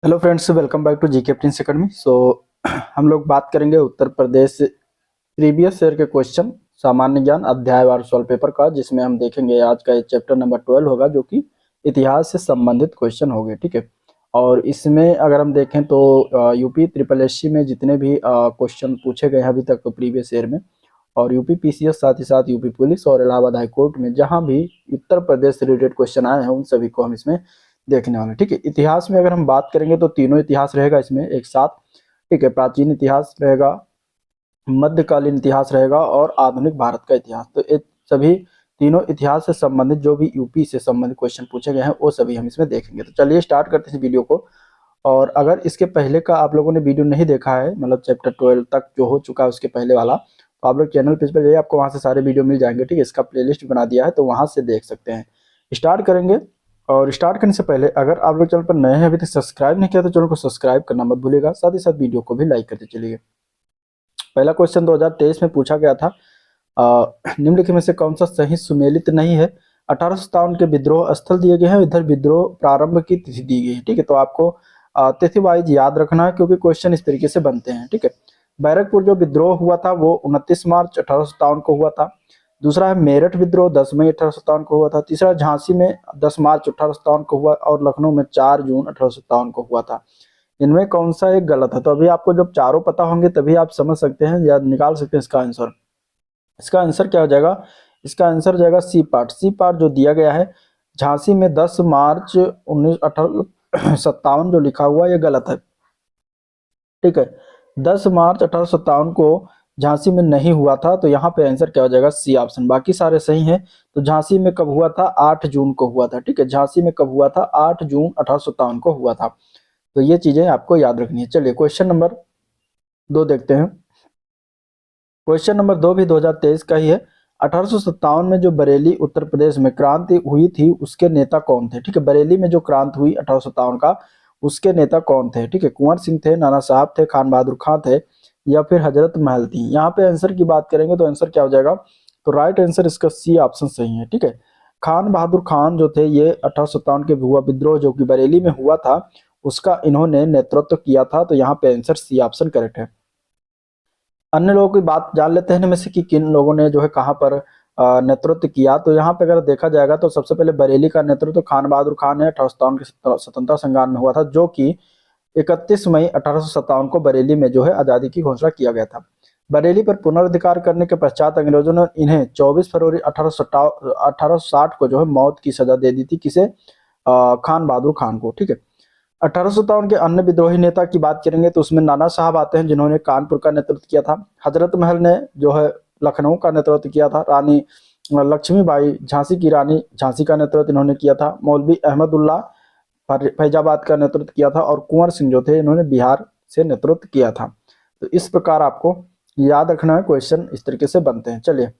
Hello friends, welcome back to GK prince academy. हम लोग बात करेंगे उत्तर प्रदेश प्रीवियस ईयर के क्वेश्चन सामान्य ज्ञान अध्यायवार सॉल्व पेपर का, जिसमें हम देखेंगे आज का चैप्टर नंबर 12 होगा, जो कि इतिहास से संबंधित क्वेश्चन होंगे। ठीक है। और इसमें अगर हम देखें तो यूपी ट्रिपल एससी में जितने भी क्वेश्चन पूछे गए हैं अभी तक प्रीवियस ईयर में, और यूपी पीसीएस, साथ ही साथ यूपी पुलिस और इलाहाबाद हाई कोर्ट में जहां भी उत्तर प्रदेश से रिलेटेड क्वेश्चन आए हैं, उन सभी को हम इसमें देखने वाले हैं। ठीक है। इतिहास में अगर हम बात करेंगे तो तीनों इतिहास रहेगा इसमें एक साथ। ठीक है। प्राचीन इतिहास रहेगा, मध्यकालीन इतिहास रहेगा और आधुनिक भारत का इतिहास। तो ये सभी तीनों इतिहास से संबंधित जो भी यूपी से संबंधित क्वेश्चन पूछे गए हैं वो सभी हम इसमें देखेंगे। तो चलिए स्टार्ट करते हैं वीडियो को। और अगर इसके पहले का आप लोगों ने वीडियो नहीं देखा है, मतलब चैप्टर 12 तक जो हो चुका है उसके पहले वाला, तो आप लोग चैनल पेज पर जाइए, आपको वहां से सारे वीडियो मिल जाएंगे। ठीक है। इसका प्लेलिस्ट बना दिया है, तो वहां से देख सकते हैं। स्टार्ट करेंगे। और स्टार्ट करने से पहले अगर आप लोग चैनल पर नए हैं, अभी तक सब्सक्राइब नहीं किया, तो चैनल को सब्सक्राइब करना मत भूलिएगा, साथ ही साथ वीडियो को भी लाइक करते चलिए। पहला क्वेश्चन 2023 में पूछा गया था, निम्नलिखित में से कौन सा सही सुमेलित नहीं है। 1857 के विद्रोह स्थल दिए गए हैं, इधर विद्रोह प्रारंभ की तिथि दी गई है। ठीक है। तो आपको तिथि वाइज याद रखना है, क्योंकि क्वेश्चन इस तरीके से बनते हैं। ठीक है। बैरकपुर जो विद्रोह हुआ था वो 29 मार्च 1857 को हुआ था। दूसरा है मेरठ विद्रोह 10 मई 1857 को हुआ था। तीसरा झांसी में 10 मार्च 1857 को हुआ, और लखनऊ में 4 जून 1857 को हुआ था। इनमें कौन सा एक गलत है? तो अभी आपको जब चारों पता होंगे तभी आप समझ सकते हैं या निकाल सकते हैं इसका आंसर। इसका आंसर क्या हो जाएगा? इसका आंसर हो जाएगा सी पार्ट। सी पार्ट जो दिया गया है, झांसी में 10 मार्च 1957 जो लिखा हुआ ये गलत है। ठीक है। 10 मार्च 1857 को झांसी में नहीं हुआ था, तो यहाँ पे आंसर क्या हो जाएगा? C option. बाकी सारे सही हैं। तो झांसी में कब हुआ था? 8 जून को हुआ था। ठीक है। झांसी में कब हुआ था? 8 जून 1857 को हुआ था। तो ये चीजें आपको याद रखनी है। चलिए क्वेश्चन नंबर 2 देखते हैं। क्वेश्चन नंबर 2 भी 2023 का ही है। 1857 में जो बरेली उत्तर प्रदेश में क्रांति हुई थी, उसके नेता कौन थे? ठीक है। बरेली में जो क्रांति हुई 1857 का, उसके नेता कौन थे? ठीक है। कुंवर सिंह थे, नाना साहब थे, खान बहादुर खां थे, या फिर हजरत महल थी। यहाँ पे आंसर की बात करेंगे तो आंसर क्या हो जाएगा? तो राइट आंसर इसका सी ऑप्शन सही है। ठीक है। खान बहादुर खान जो थे, ये 1857 के हुआ विद्रोह जो कि बरेली में हुआ था, उसका इन्होंने नेतृत्व किया था। तो यहाँ पे आंसर सी ऑप्शन करेक्ट है। अन्य लोगों की बात जान लेते हैं इनमें से कि किन लोगों ने जो है कहाँ पर नेतृत्व किया। तो यहाँ पे अगर देखा जाएगा तो सबसे पहले बरेली का नेतृत्व खान बहादुर खान ने 1857 के स्वतंत्रता संग्राम में हुआ था, जो कि 31 मई 1857 को बरेली में जो है आजादी की घोषणा किया गया था। बरेली पर पुनर्धिकार करने के पश्चात अंग्रेजों ने इन्हें 24 फरवरी 1860 को जो है मौत की सजा दे दी थी। किसे? खान बहादुर खान को। ठीक है। 1857 के अन्य विद्रोही नेता की बात करेंगे तो उसमें नाना साहब आते हैं, जिन्होंने कानपुर का नेतृत्व किया था। हजरत महल ने जो है लखनऊ का नेतृत्व किया था। रानी लक्ष्मीबाई, झांसी की रानी, झांसी का नेतृत्व इन्होंने किया था। मौलवी अहमदुल्ला फैजाबाद का नेतृत्व किया था, और कुंवर सिंह जो थे इन्होंने बिहार से नेतृत्व किया था। तो इस प्रकार आपको याद रखना है, क्वेश्चन इस तरीके से बनते हैं। चलिए,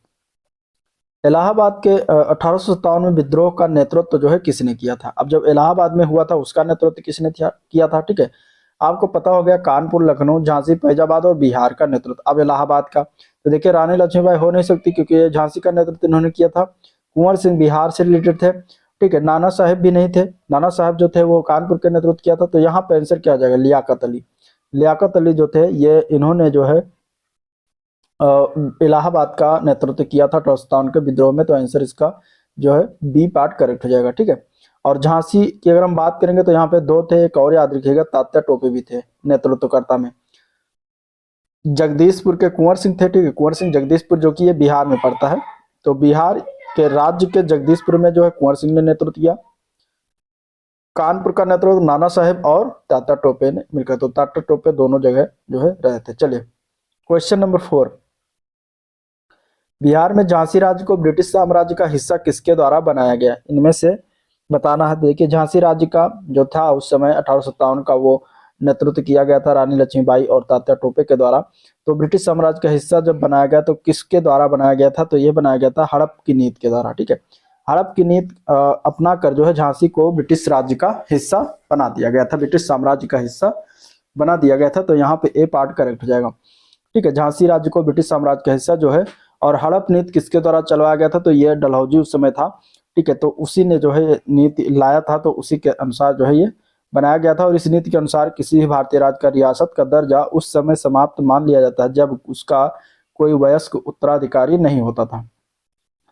इलाहाबाद के 1857 में विद्रोह का नेतृत्व जो है किसने किया था? अब जब इलाहाबाद में हुआ था उसका नेतृत्व किसने किया था? ठीक है। आपको पता हो गया कानपुर, लखनऊ, झांसी, फैजाबाद और बिहार का नेतृत्व। अब इलाहाबाद का तो देखिए, रानी लक्ष्मीबाई हो नहीं सकती क्योंकि झांसी का नेतृत्व इन्होंने किया था। कुंवर सिंह बिहार से रिलेटेड थे। ठीक है। नाना साहेब भी नहीं थे। नाना साहब जो थे वो कानपुर के नेतृत्व किया था। तो यहाँ पे आंसर क्या आ जाएगा? लियाकत अली। लियाकत अली जो थे, ये इन्होंने जो है इलाहाबाद का नेतृत्व किया था 1857 के विद्रोह में। तो आंसर इसका जो है बी पार्ट करेक्ट हो जाएगा। ठीक है। और झांसी की अगर हम बात करेंगे तो यहाँ पे 2 थे, एक और याद रखिएगा, तात्या टोपे भी थे नेतृत्वकर्ता में। जगदीशपुर के कुंवर सिंह थे। ठीक है। कुंवर सिंह जगदीशपुर जो कि ये बिहार में पड़ता है। तो बिहार के राज्य के जगदीशपुर में जो है कुंवर सिंह ने नेतृत्व किया। कानपुर का नेतृत्व नाना साहेब और तात्या टोपे ने मिलकर, तो तात्या टोपे दोनों जगह जो है रहे थे। चलिए क्वेश्चन नंबर 4। बिहार में झांसी राज्य को ब्रिटिश साम्राज्य का हिस्सा किसके द्वारा बनाया गया? इनमें से बताना है। देखिए, झांसी राज्य का जो था उस समय 1857 का वो नेतृत्व किया गया था रानी लक्ष्मीबाई और तात्या टोपे के द्वारा। तो ब्रिटिश साम्राज्य का हिस्सा जब बनाया गया तो किसके द्वारा बनाया गया था? तो ये बनाया गया था हड़प की नीति के द्वारा। ठीक है। हड़प की नीति अपना कर जो है झांसी को ब्रिटिश राज्य का हिस्सा बना दिया गया था, ब्रिटिश साम्राज्य का हिस्सा बना दिया गया था। तो यहाँ पे ए पार्ट करेक्ट हो जाएगा। ठीक है। झांसी राज्य को ब्रिटिश साम्राज्य का हिस्सा जो है, और हड़प नीति किसके द्वारा चलवाया गया था? तो ये डलहौजी उस समय था। ठीक है। तो उसी ने जो है नीति लाया था, तो उसी के अनुसार जो है ये बनाया गया था और इस नीति के अनुसार किसी भी भारतीय राज्य का रियासत का दर्जा उस समय समाप्त मान लिया जाता है जब उसका कोई वयस्क उत्तराधिकारी नहीं होता था।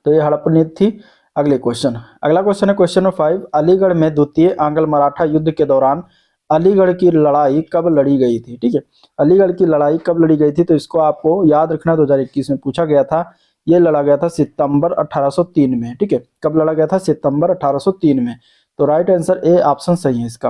तो ये हड़प्पा नीति थी। अगला क्वेश्चन है क्वेश्चन नंबर 5। अलीगढ़ में द्वितीय आंग्ल मराठा युद्ध के दौरान अलीगढ़ की लड़ाई कब लड़ी गई थी? ठीक है, अलीगढ़ की लड़ाई कब लड़ी गई थी? तो इसको आपको याद रखना, 2021 में पूछा गया था। ये लड़ा गया था सितंबर 1803 में। ठीक है, कब लड़ा गया था? सितंबर 1803 में। तो राइट आंसर ए ऑप्शन सही है इसका।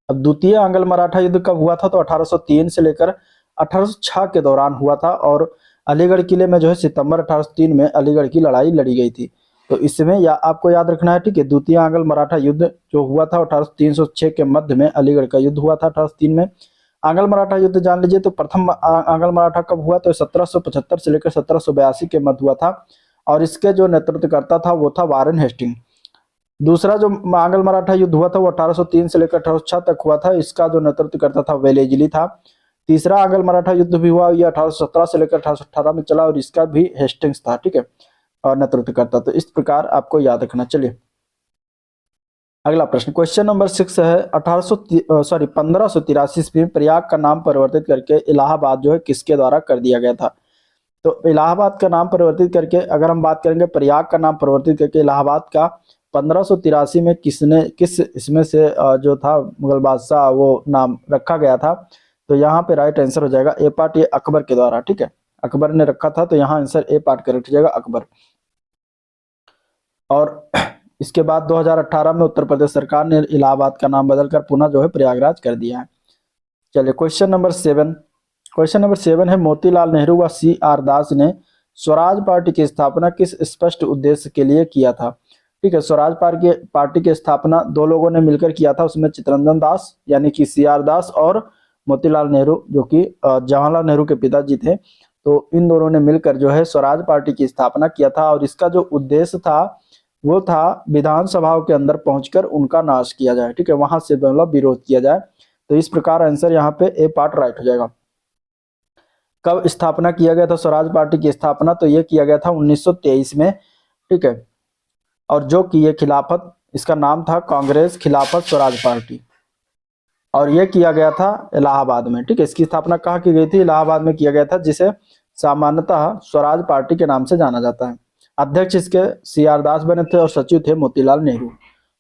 अब द्वितीय आंग्ल मराठा युद्ध कब हुआ था? तो 1803 से लेकर 1806 के दौरान हुआ था और अलीगढ़ किले में जो है सितंबर 1803 में अलीगढ़ की लड़ाई लड़ी गई थी। तो इसमें आपको याद रखना है। ठीक है, द्वितीय आंग्ल मराठा युद्ध जो हुआ था 1806 के मध्य में अलीगढ़ का युद्ध हुआ था 1803 में। आंग्ल मराठा युद्ध जान लीजिए। तो प्रथम आंग्ल मराठा कब हुआ? तो 1775 से लेकर 1782 के मध्य हुआ था और इसके जो नेतृत्व करता था वो था वारेन हेस्टिंग। दूसरा जो आंग्ल मराठा युद्ध हुआ था वो 1803 से लेकर 1806 तक हुआ था। इसका जो नेतृत्व करता था वेलेजली था। तीसरा आंग्ल मराठा युद्ध भी हुआ, ये 1817 से लेकर 1818 में चला और इसका भी हेस्टिंग्स था। ठीक है, और नेतृत्व करता। तो इस प्रकार आपको याद रखना। चलिए अगला प्रश्न क्वेश्चन नंबर 6 है 1583 ईस्वी में प्रयाग का नाम परिवर्तित करके इलाहाबाद जो है किसके द्वारा कर दिया गया था? तो इलाहाबाद का नाम परिवर्तित करके अगर हम बात करेंगे प्रयाग का नाम परिवर्तित करके इलाहाबाद का 1583 में किस इसमें से जो था मुगल बादशाह वो नाम रखा गया था? तो यहाँ पे राइट आंसर हो जाएगा ए पार्ट, ये अकबर के द्वारा। ठीक है, अकबर ने रखा था तो यहाँ आंसर ए पार्ट करेक्ट हो जाएगा अकबर। और इसके बाद 2018 में उत्तर प्रदेश सरकार ने इलाहाबाद का नाम बदलकर पुनः जो है प्रयागराज कर दिया है। चलिए क्वेश्चन नंबर 7 है मोतीलाल नेहरू व CR दास ने स्वराज पार्टी की स्थापना किस स्पष्ट उद्देश्य के लिए किया था? ठीक है, स्वराज पार्टी की स्थापना दो लोगों ने मिलकर किया था। उसमें चित्तरंजन दास यानी कि CR दास और मोतीलाल नेहरू जो कि जवाहरलाल नेहरू के पिताजी थे। तो इन दोनों ने मिलकर जो है स्वराज पार्टी की स्थापना किया था और इसका जो उद्देश्य था वो था विधानसभाओं के अंदर पहुंचकर उनका नाश किया जाए। ठीक है, वहां से मतलब विरोध किया जाए। तो इस प्रकार आंसर यहाँ पे ए पार्ट राइट हो जाएगा। कब स्थापना किया गया था स्वराज पार्टी की स्थापना? तो ये किया गया था 1923 में। ठीक है, और जो कि ये खिलाफत, इसका नाम था कांग्रेस खिलाफत स्वराज पार्टी और ये किया गया था इलाहाबाद में। ठीक है, इसकी स्थापना कहाँ की गई थी? इलाहाबाद में किया गया था, जिसे सामान्यतः स्वराज पार्टी के नाम से जाना जाता है। अध्यक्ष इसके CR दास बने थे और सचिव थे मोतीलाल नेहरू।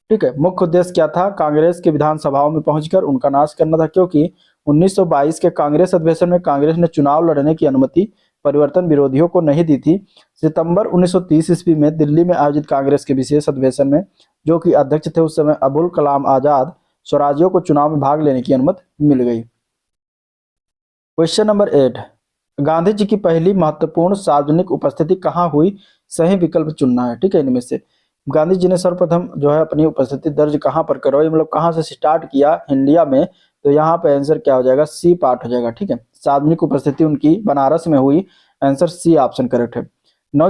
ठीक है, मुख्य उद्देश्य क्या था? कांग्रेस के विधानसभाओं में पहुंचकर उनका नाश करना था, क्योंकि 1922 के कांग्रेस अधिवेशन में कांग्रेस ने चुनाव लड़ने की अनुमति परिवर्तन विरोधियों को नहीं दी थी। सितंबर 1930 ईस्वी में दिल्ली में आयोजित कांग्रेस के विशेष अधिवेशन में जो कि अध्यक्ष थे उस समय अबुल कलाम आजाद, स्वराजियों को चुनाव में भाग लेने की अनुमति मिल गई। क्वेश्चन नंबर 8, गांधी जी की पहली महत्वपूर्ण सार्वजनिक उपस्थिति कहाँ हुई? सही विकल्प चुनना है। ठीक है, इनमें से गांधी जी ने सर्वप्रथम जो है अपनी उपस्थिति दर्ज कहाँ पर करवाई, मतलब कहाँ से स्टार्ट किया इंडिया में? तो यहाँ पे आंसर क्या हो जाएगा? सी पार्ट हो जाएगा। ठीक है, सार्वजनिक उपस्थिति उनकी बनारस में हुई। आंसर सी ऑप्शन करेक्ट है। 9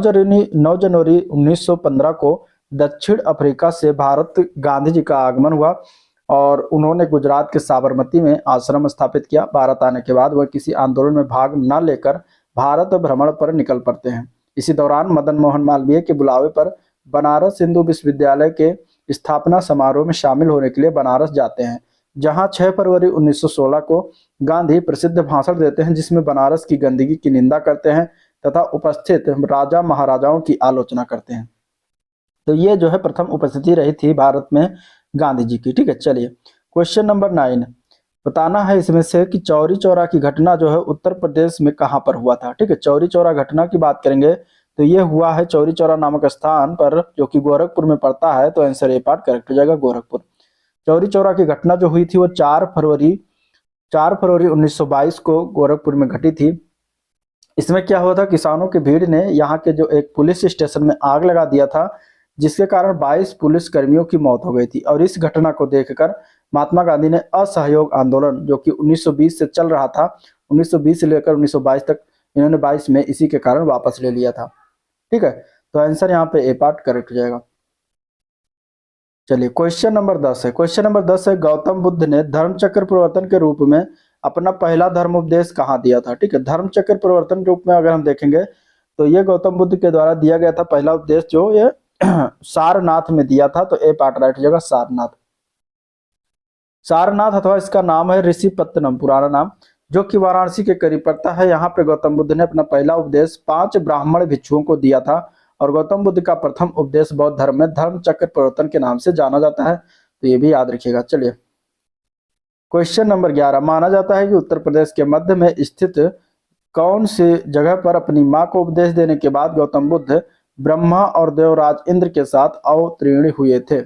जनवरी 1915 को दक्षिण अफ्रीका से भारत गांधी जी का आगमन हुआ और उन्होंने गुजरात के साबरमती में आश्रम स्थापित किया। भारत आने के बाद वह किसी आंदोलन में भाग न लेकर भारत भ्रमण पर निकल पड़ते हैं। इसी दौरान मदन मोहन मालवीय के बुलावे पर बनारस हिंदू विश्वविद्यालय के स्थापना समारोह में शामिल होने के लिए बनारस जाते हैं, जहां 6 फरवरी 1916 को गांधी प्रसिद्ध भाषण देते हैं जिसमें बनारस की गंदगी की निंदा करते हैं तथा उपस्थित राजा महाराजाओं की आलोचना करते हैं। तो ये जो है प्रथम उपस्थिति रही थी भारत में गांधी जी की। ठीक है, चलिए क्वेश्चन नंबर 9, बताना है इसमें से कि चौरी चौरा की घटना जो है उत्तर प्रदेश में कहां पर हुआ था? ठीक है, चौरी चौरा घटना की बात करेंगे तो ये हुआ है चौरी चौरा नामक स्थान पर जो कि गोरखपुर में पड़ता है। तो आंसर ए पार्ट करेक्ट हो जाएगा, गोरखपुर। चौरी चौरा की घटना जो हुई थी वो 4 फरवरी 1922 को गोरखपुर में घटी थी। इसमें क्या हुआ था? किसानों की भीड़ ने यहाँ के जो एक पुलिस स्टेशन में आग लगा दिया था, जिसके कारण 22 पुलिस कर्मियों की मौत हो गई थी। और इस घटना को देखकर महात्मा गांधी ने असहयोग आंदोलन जो कि 1920 से चल रहा था, 1920 से लेकर 1922 तक, इन्होंने 22 में इसी के कारण वापस ले लिया था। ठीक है, तो आंसर यहाँ पे ए पार्ट करेक्ट हो जाएगा। चलिए क्वेश्चन नंबर 10 है। क्वेश्चन नंबर 10 है गौतम बुद्ध ने धर्मचक्र प्रवर्तन के रूप में अपना पहला धर्म उपदेश कहाँ दिया था? ठीक है, धर्मचक्र प्रवर्तन के रूप में अगर हम देखेंगे तो ये गौतम बुद्ध के द्वारा दिया गया था पहला उपदेश जो ये सारनाथ में दिया था। तो ए पार्ट राइट हो जाएगा, सारनाथ। सारनाथ अथवा इसका नाम है ऋषिपत्तनम, पुराना नाम, जो कि वाराणसी के करीब पड़ता है। यहाँ पे गौतम बुद्ध ने अपना पहला उपदेश 5 ब्राह्मण भिक्षुओं को दिया था और गौतम बुद्ध का प्रथम उपदेश बौद्ध धर्म में धर्म चक्र प्रवर्तन के नाम से जाना जाता है, तो ये भी याद रखिएगा। चलिए क्वेश्चन नंबर 11, माना जाता है कि उत्तर प्रदेश के मध्य में स्थित कौन सी जगह पर अपनी मां को उपदेश देने के बाद गौतम बुद्ध ब्रह्मा और देवराज इंद्र के साथ अवतीर्ण हुए थे?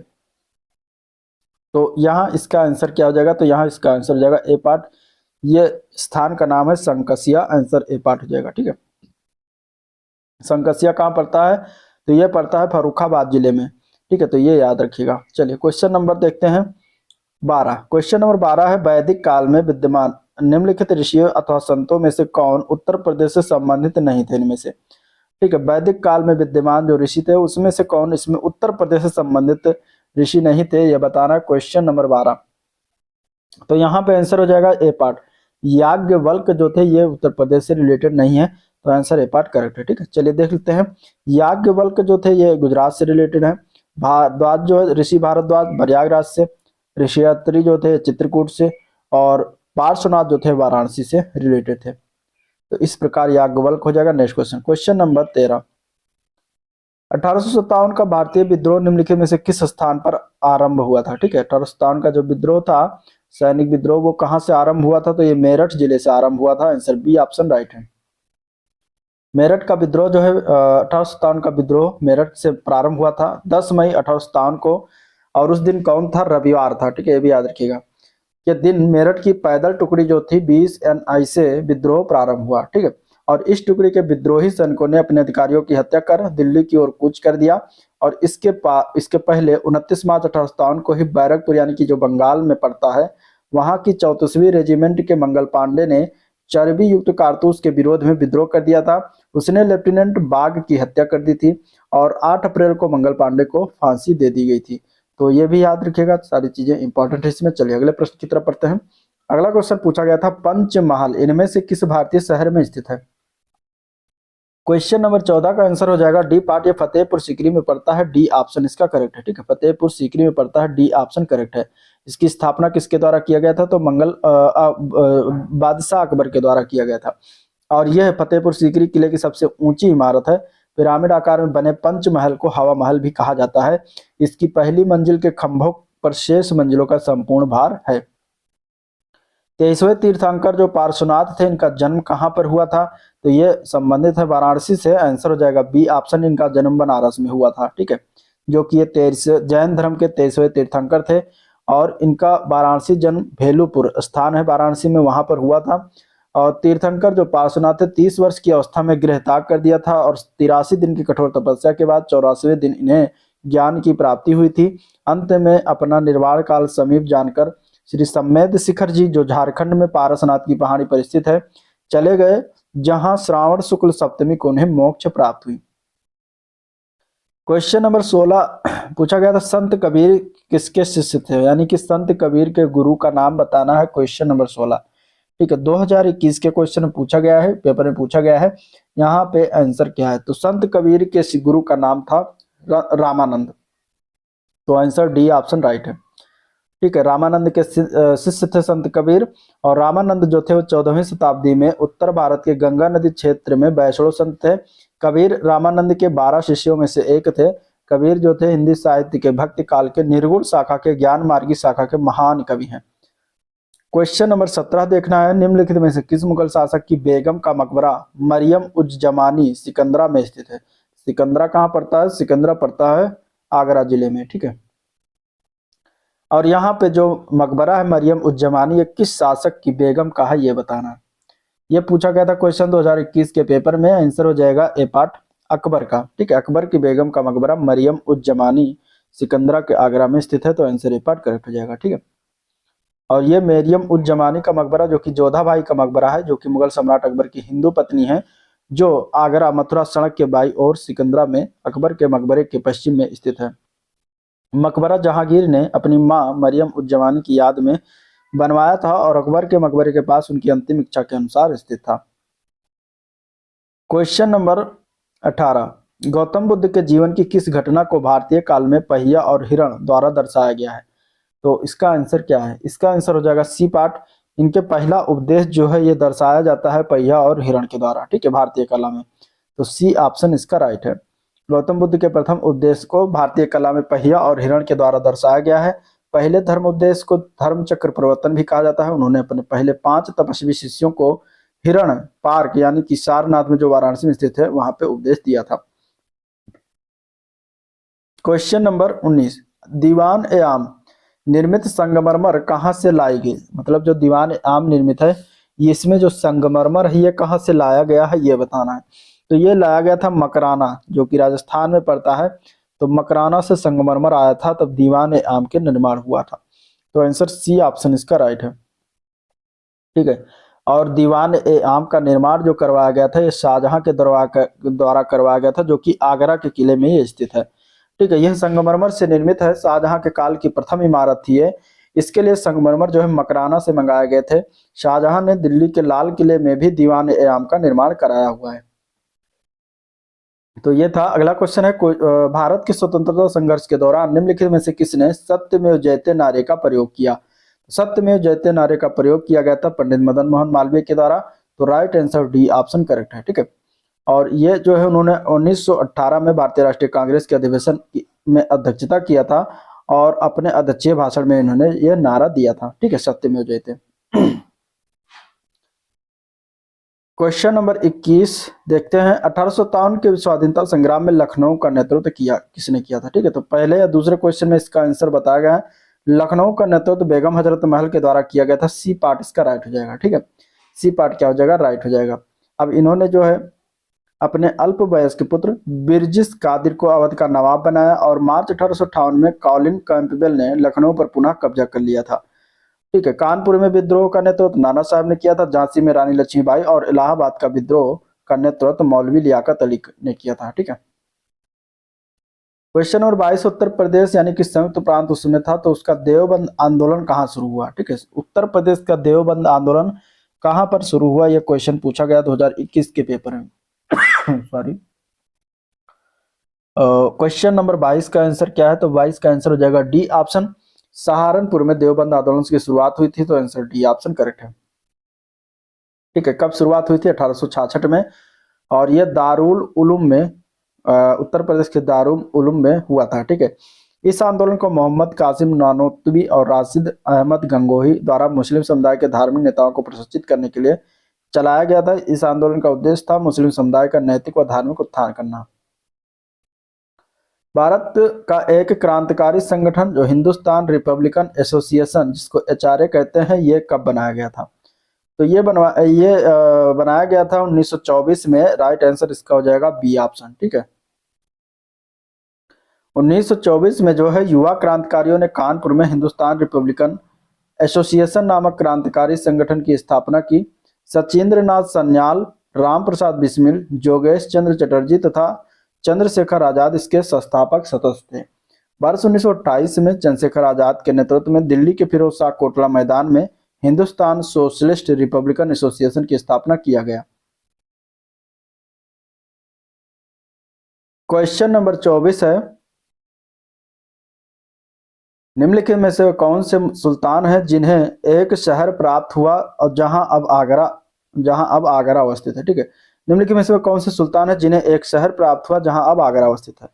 तो यहाँ इसका आंसर क्या हो जाएगा? तो यहाँ इसका आंसर हो जाएगा ए पार्ट। ये स्थान का नाम है संकसिया, आंसर ए पार्ट हो जाएगा। ठीक है, संकसिया कहाँ पड़ता है? तो ये पड़ता है फर्रुखाबाद जिले में। ठीक है, तो ये याद रखिएगा। चलिए क्वेश्चन नंबर देखते हैं 12। क्वेश्चन नंबर 12 है, वैदिक काल में विद्यमान निम्नलिखित ऋषियों अथवा संतों में से कौन उत्तर प्रदेश से संबंधित नहीं थे? इनमें से, ठीक है, वैदिक काल में विद्यमान जो ऋषि थे उसमें से कौन इसमें उत्तर प्रदेश से संबंधित ऋषि नहीं थे, यह बताना है। क्वेश्चन नंबर 12, तो यहाँ पे आंसर हो जाएगा ए पार्ट। याज्ञवल्क्य जो थे ये उत्तर प्रदेश से रिलेटेड नहीं है, तो आंसर ए पार्ट करेक्ट है। ठीक है, चलिए देख लेते हैं। याज्ञवल्क्य जो थे ये गुजरात से रिलेटेड है। भारद्वाज जो है ऋषि भारद्वाज प्रयागराज से, ऋषि अत्रि जो थे चित्रकूट से, और पार्श्वनाथ जो थे वाराणसी से रिलेटेड थे। तो इस प्रकार याज्ञवल्क्य हो जाएगा। नेक्स्ट क्वेश्चन, क्वेश्चन नंबर 13, 1857 का भारतीय विद्रोह निम्नलिखित में से किस स्थान पर आरंभ हुआ था? ठीक है, 1857 का जो विद्रोह था, सैनिक विद्रोह, वो कहां से आरंभ हुआ था? तो ये मेरठ जिले से आरंभ हुआ था, आंसर बी ऑप्शन राइट है। मेरठ का विद्रोह जो है 1857 का विद्रोह मेरठ से प्रारंभ हुआ था 10 मई 1857 को, और उस दिन कौन था? रविवार था। ठीक है, ये भी याद रखिएगा। ये दिन मेरठ की पैदल टुकड़ी जो थी 20 NI से विद्रोह प्रारंभ हुआ। ठीक है, और इस टुकड़ी के विद्रोही सैनिकों ने अपने अधिकारियों की हत्या कर दिल्ली की ओर कूच कर दिया, और इसके पहले 29 मार्च 1857 को ही बैरकपुर यानी कि जो बंगाल में पड़ता है, वहां की 34वीं रेजिमेंट के मंगल पांडे ने चर्बी युक्त कारतूस के विरोध में विद्रोह कर दिया था। उसने लेफ्टिनेंट बाग की हत्या कर दी थी और 8 अप्रैल को मंगल पांडे को फांसी दे दी गई थी। तो ये भी याद रखिएगा, सारी चीजें इंपॉर्टेंट है इसमें। चलिए अगले प्रश्न की तरफ पढ़ते हैं। अगला क्वेश्चन पूछा गया था, पंचमहल इनमें से किस भारतीय शहर में स्थित है? क्वेश्चन नंबर 14 का आंसर हो जाएगा डी पार्ट। ये फतेहपुर सीकरी में पड़ता है, डी ऑप्शन इसका करेक्ट है। ठीक है, फतेहपुर सीकरी में पड़ता है, डी ऑप्शन करेक्ट है। इसकी स्थापना किसके द्वारा किया गया था? तो बादशाह अकबर के द्वारा किया गया था। और यह फतेहपुर सीकरी किले की सबसे ऊंची इमारत है। पिरामिड आकार में बने पंचमहल को हवा महल भी कहा जाता है। इसकी पहली मंजिल के खंभों पर शेष मंजिलों का संपूर्ण भार है। 23वें तीर्थंकर जो पार्श्वनाथ थे, इनका जन्म कहाँ पर हुआ था? तो ये संबंधित है वाराणसी से, आंसर हो जाएगा बी ऑप्शन। इनका जन्म बनारस में हुआ था। ठीक है, जो कि ये 23 जैन धर्म के 23वें तीर्थंकर थे, और इनका वाराणसी जन्म भेलुपुर स्थान है वाराणसी में, वहां पर हुआ था। और तीर्थंकर जो पार्श्वनाथ थे 30 वर्ष की अवस्था में गृह त्याग कर दिया था, और 83 दिन की कठोर तपस्या के बाद 84वें दिन इन्हें ज्ञान की प्राप्ति हुई थी। अंत में अपना निर्वाण काल समीप जानकर श्री सम्मेद शिखर जी जो झारखंड में पारसनाथ की पहाड़ी पर स्थित है चले गए, जहां श्रावण शुक्ल सप्तमी को उन्हें मोक्ष प्राप्त हुई। क्वेश्चन नंबर 16 पूछा गया था, संत कबीर किसके शिष्य थे? यानी कि संत कबीर के गुरु का नाम बताना है। क्वेश्चन नंबर 16, ठीक है, 2021 के क्वेश्चन में पूछा गया है, पेपर में पूछा गया है। यहाँ पे आंसर क्या है? तो संत कबीर के गुरु का नाम था रामानंद, तो आंसर डी ऑप्शन राइट है। ठीक है, रामानंद के शिष्य थे संत कबीर, और रामानंद जो थे वो 14वीं शताब्दी में उत्तर भारत के गंगा नदी क्षेत्र में वैष्णव संत थे। कबीर रामानंद के 12 शिष्यों में से एक थे। कबीर जो थे हिंदी साहित्य के भक्ति काल के निर्गुण शाखा के ज्ञान मार्गी शाखा के महान कवि हैं। क्वेश्चन नंबर 17 देखना है, निम्नलिखित में से किस मुगल शासक की बेगम का मकबरा मरियम उज जमानी सिकंदरा में स्थित है? सिकंदरा कहाँ पड़ता है? सिकंदरा पड़ता है आगरा जिले में। ठीक है, और यहाँ पे जो मकबरा है मरियम उज जमानी, ये किस शासक की बेगम का है ये बताना। ये पूछा गया था क्वेश्चन 2021 के पेपर में, आंसर हो जाएगा ए पार्ट अकबर का। ठीक है, अकबर की बेगम का मकबरा मरियम उज जमानी सिकंदरा के आगरा में स्थित है, तो आंसर ए पार्ट करेक्ट हो जाएगा। ठीक है, और ये मरियम उज जमानी का मकबरा जो कि जोधा भाई का मकबरा है, जो कि मुगल सम्राट अकबर की हिंदू पत्नी है, जो आगरा मथुरा सड़क के बाई और सिकंदरा में अकबर के मकबरे के पश्चिम में स्थित है। मकबरा जहांगीर ने अपनी मां मरियम उज जमानी की याद में बनवाया था, और अकबर के मकबरे के पास उनकी अंतिम इच्छा के अनुसार स्थित था। क्वेश्चन नंबर 18, गौतम बुद्ध के जीवन की किस घटना को भारतीय काल में पहिया और हिरण द्वारा दर्शाया गया है? तो इसका आंसर क्या है? इसका आंसर हो जाएगा सी पार्ट। इनके पहला उपदेश जो है ये दर्शाया जाता है पहिया और हिरण के द्वारा, ठीक है, भारतीय कला में। तो सी ऑप्शन इसका राइट है। गौतम बुद्ध के प्रथम उपदेश को भारतीय कला में पहिया और हिरण के द्वारा दर्शाया गया है। पहले धर्म उपदेश को धर्म चक्र प्रवर्तन भी कहा जाता है। उन्होंने अपने पहले 5 तपस्वी शिष्यों को हिरण पार्क यानी कि सारनाथ में जो वाराणसी में स्थित है वहां पे उपदेश दिया था। क्वेश्चन नंबर 19, दीवान ए आम निर्मित संगमरमर कहाँ से लाई गई? मतलब जो दीवान ए आम निर्मित है ये इसमें जो संगमरमर है ये कहाँ से लाया गया है ये बताना है। तो ये लाया गया था मकराना, जो कि राजस्थान में पड़ता है। तो मकराना से संगमरमर आया था, तब दीवान ए आम के निर्माण हुआ था। तो आंसर सी ऑप्शन इसका राइट है, ठीक है। और दीवान ए आम का निर्माण जो करवाया गया था ये शाहजहां के द्वारा करवाया गया था, जो कि आगरा के किले में ही स्थित है, ठीक है। यह संगमरमर से निर्मित है, शाहजहां के काल की प्रथम इमारत थी ये। इसके लिए संगमरमर जो है मकराना से मंगाए गए थे। शाहजहां ने दिल्ली के लाल किले में भी दीवान ए आम का निर्माण कराया हुआ है। तो ये था। अगला क्वेश्चन है, भारत के स्वतंत्रता संघर्ष के दौरान निम्नलिखित में से किसने सत्यमेव जयते नारे का प्रयोग किया? सत्यमेव जयते नारे का प्रयोग किया गया था पंडित मदन मोहन मालवीय के द्वारा। तो right answer D option correct है, ठीक है। और ये जो है उन्होंने 1918 में भारतीय राष्ट्रीय कांग्रेस के अधिवेशन में अध्यक्षता किया था और अपने अध्यक्षीय भाषण में इन्होंने ये नारा दिया था, ठीक है, सत्यमेव जयते। क्वेश्चन नंबर 21 देखते हैं, 1857 के स्वाधीनता संग्राम में लखनऊ का नेतृत्व किसने किया था? ठीक है, तो पहले या दूसरे क्वेश्चन में इसका आंसर बताया गया है। लखनऊ का नेतृत्व बेगम हजरत महल के द्वारा किया गया था। सी पार्ट इसका राइट हो जाएगा, ठीक है। सी पार्ट क्या हो जाएगा? राइट हो जाएगा। अब इन्होंने जो है अपने अल्प वयस्क पुत्र बिरजिस कादिर को अवध का नवाब बनाया और मार्च 1858 में कॉलिन कैंपबेल ने लखनऊ पर पुनः कब्जा कर लिया था, ठीक है। कानपुर में विद्रोह का नेतृत्व नाना साहब ने किया था। झांसी में रानी लक्ष्मीबाई और इलाहाबाद का विद्रोह का नेतृत्व मौलवी लियाकत अली ने किया था, ठीक है। क्वेश्चन नंबर 22, उत्तर प्रदेश यानी कि संयुक्त प्रांत उसमें था, तो उसका देवबंद आंदोलन कहाँ शुरू हुआ? ठीक है, उत्तर प्रदेश का देवबंद आंदोलन कहाँ पर शुरू हुआ? यह क्वेश्चन पूछा गया 2021 के पेपर में। सॉरी। क्वेश्चन नंबर 22 का आंसर क्या है? तो 22 का आंसर हो जाएगा डी ऑप्शन, सहारनपुर में देवबंद आंदोलन की शुरुआत हुई थी। तो आंसर डी ऑप्शन करेक्ट है, ठीक है। कब शुरुआत हुई थी? 1866 में, और यह दारुल उलूम में उत्तर प्रदेश के दारुल उलूम में हुआ था, ठीक है। इस आंदोलन को मोहम्मद कासिम नानोतवी और राशिद अहमद गंगोही द्वारा मुस्लिम समुदाय के धार्मिक नेताओं को प्रशिक्षित करने के लिए चलाया गया था। इस आंदोलन का उद्देश्य था मुस्लिम समुदाय का नैतिक व धार्मिक उत्थान करना। भारत का एक क्रांतिकारी संगठन जो हिंदुस्तान रिपब्लिकन एसोसिएशन, जिसको एचआरए कहते हैं, ये कब बनाया गया था? तो ये बनाया गया था 1924 में। राइट आंसर इसका हो जाएगा बी ऑप्शन, ठीक है। 1924 में जो है युवा क्रांतिकारियों ने कानपुर में हिंदुस्तान रिपब्लिकन एसोसिएशन नामक क्रांतिकारी संगठन की स्थापना की। सचिंद्र नाथ सन्याल, राम प्रसाद बिस्मिल, जोगेश चंद्र चटर्जी तथा चंद्रशेखर आजाद इसके संस्थापक सदस्य थे। वर्ष 1928 में चंद्रशेखर आजाद के नेतृत्व में दिल्ली के फिरोज शाह कोटला मैदान में हिंदुस्तान सोशलिस्ट रिपब्लिकन एसोसिएशन की स्थापना किया गया। क्वेश्चन नंबर 24 है, निम्नलिखित में से कौन से सुल्तान हैं जिन्हें एक शहर प्राप्त हुआ और जहां अब आगरा अवस्थित है? ठीक है, निम्नलिखित में से कौन से सुल्तान हैं जिन्हें एक शहर प्राप्त हुआ जहां अब आगरा अवस्थित है?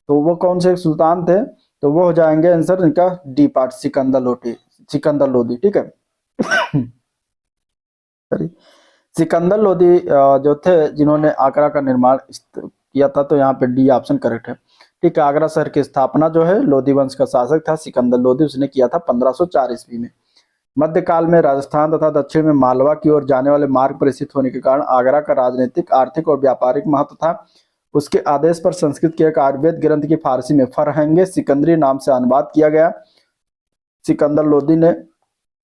तो वो कौन से सुल्तान थे? तो वो हो जाएंगे आंसर इनका डी पार्ट, सिकंदर लोधी, ठीक है। सिकंदर लोधी जो थे जिन्होंने आगरा का निर्माण किया था, तो यहाँ पे डी ऑप्शन करेक्ट है, ठीक है। आगरा शहर की स्थापना जो है लोधी वंश का शासक था सिकंदर लोधी, उसने किया था 1504 ईस्वी में। मध्यकाल में राजस्थान तथा दक्षिण में मालवा की ओर जाने वाले मार्ग पर स्थित होने के कारण आगरा का राजनीतिक, आर्थिक और व्यापारिक महत्व था। उसके आदेश पर संस्कृत के एक आयुर्वेद ग्रंथ की फारसी में फरहंगे सिकंदरी नाम से अनुवाद किया गया। सिकंदर लोधी ने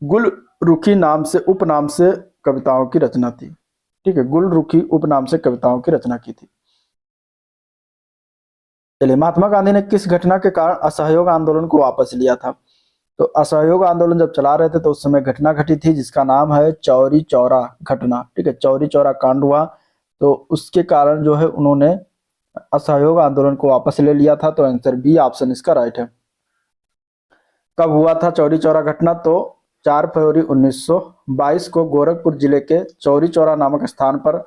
गुल रुखी नाम से उपनाम से कविताओं की रचना थी, ठीक है, गुल रुखी उपनाम से कविताओं की रचना की थी। चलिए, महात्मा गांधी ने किस घटना के कारण असहयोग आंदोलन को वापस लिया था? तो असहयोग आंदोलन जब चला रहे थे तो उस समय घटना घटी थी जिसका नाम है चौरी चौरा घटना, ठीक है, चौरी चौरा कांड हुआ, तो उसके कारण जो है उन्होंने असहयोग आंदोलन को वापस ले लिया था। तो आंसर बी ऑप्शन इसका राइट है। कब हुआ था चौरी चौरा घटना? तो 4 फरवरी 1922 को गोरखपुर जिले के चौरी चौरा नामक स्थान पर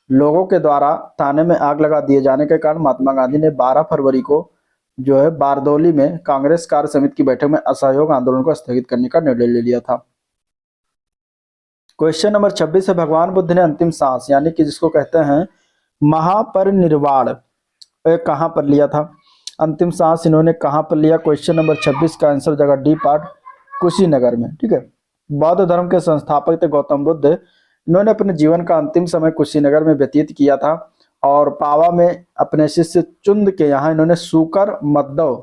लोगों के द्वारा थाने में आग लगा दिए जाने के कारण महात्मा गांधी ने 12 फरवरी को जो है बारदौली में कांग्रेस कार्य समिति की बैठक में असहयोग आंदोलन को स्थगित करने का निर्णय ले लिया था। क्वेश्चन नंबर 26 है, भगवान बुद्ध ने अंतिम सांस यानी कि जिसको कहते हैं महापरिनिर्वाण कहाँ पर लिया था? अंतिम सांस इन्होंने कहाँ पर लिया? क्वेश्चन नंबर 26 का आंसर हो जाएगा डी पार्ट, कुशीनगर में। ठीक है, बौद्ध धर्म के संस्थापक थे गौतम बुद्ध। इन्होंने अपने जीवन का अंतिम समय कुशीनगर में व्यतीत किया था और पावा में अपने शिष्य चुंद के यहाँ इन्होंने सूकर मद्दव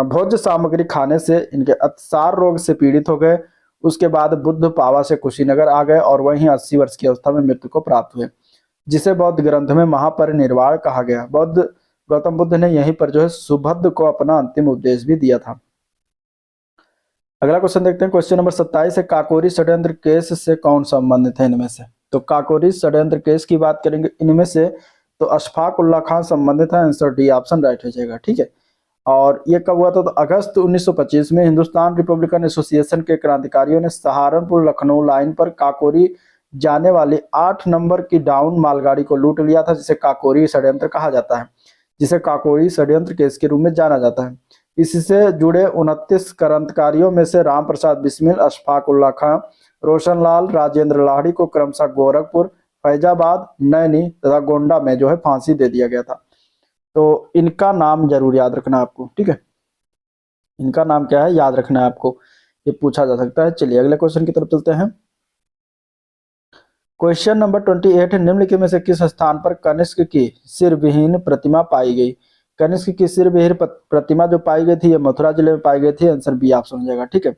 भोज्य सामग्री खाने से इनके अतिसार रोग से पीड़ित हो गए। उसके बाद बुद्ध पावा से कुशीनगर आ गए और वहीं 80 वर्ष की अवस्था में मृत्यु को प्राप्त हुए, जिसे बौद्ध ग्रंथ में महापरिनिर्वाण कहा गया। गौतम बुद्ध ने यहीं पर जो है सुबुद्ध को अपना अंतिम उपदेश भी दिया था। अगला क्वेश्चन देखते हैं, क्वेश्चन नंबर 27 है, काकोरी षड्यंत्र केस से कौन संबंधित है इनमें से? तो काकोरी षड्यंत्र केस की बात करेंगे इनमें से तो अशफाक उल्लाह खान संबंधित है, आंसर डी ऑप्शन राइट हो जाएगा। ठीक है, और ये कब हुआ था? तो अगस्त 1925 में हिंदुस्तान रिपब्लिकन एसोसिएशन के क्रांतिकारियों ने सहारनपुर लखनऊ लाइन पर काकोरी जाने वाली 8 नंबर की डाउन मालगाड़ी को लूट लिया था, जिसे काकोरी षड्यंत्र कहा जाता है, जिसे काकोरी षड्यंत्र केस के रूप में जाना जाता है। इससे जुड़े 29 क्रांतिकारियों में से राम प्रसाद बिस्मिल, अशफाक उल्लाह खां, रोशनलाल, राजेंद्र लाहिड़ी को क्रमशः गोरखपुर, फैजाबाद, नैनी तथा गोंडा में जो है फांसी दे दिया गया था। तो इनका नाम जरूर याद रखना आपको। ठीक है, इनका नाम क्या है याद रखना है आपको, ये पूछा जा सकता है। चलिए अगले क्वेश्चन की तरफ चलते हैं। क्वेश्चन नंबर 28 है, निम्नलिखित में से किस स्थान पर कनिष्क की सिरविहीन प्रतिमा पाई गई? कनिष्क की सिरविहीन प्रतिमा जो पाई गई थी ये मथुरा जिले में पाई गई थी, आंसर बी ऑप्शन हो जाएगा। ठीक है,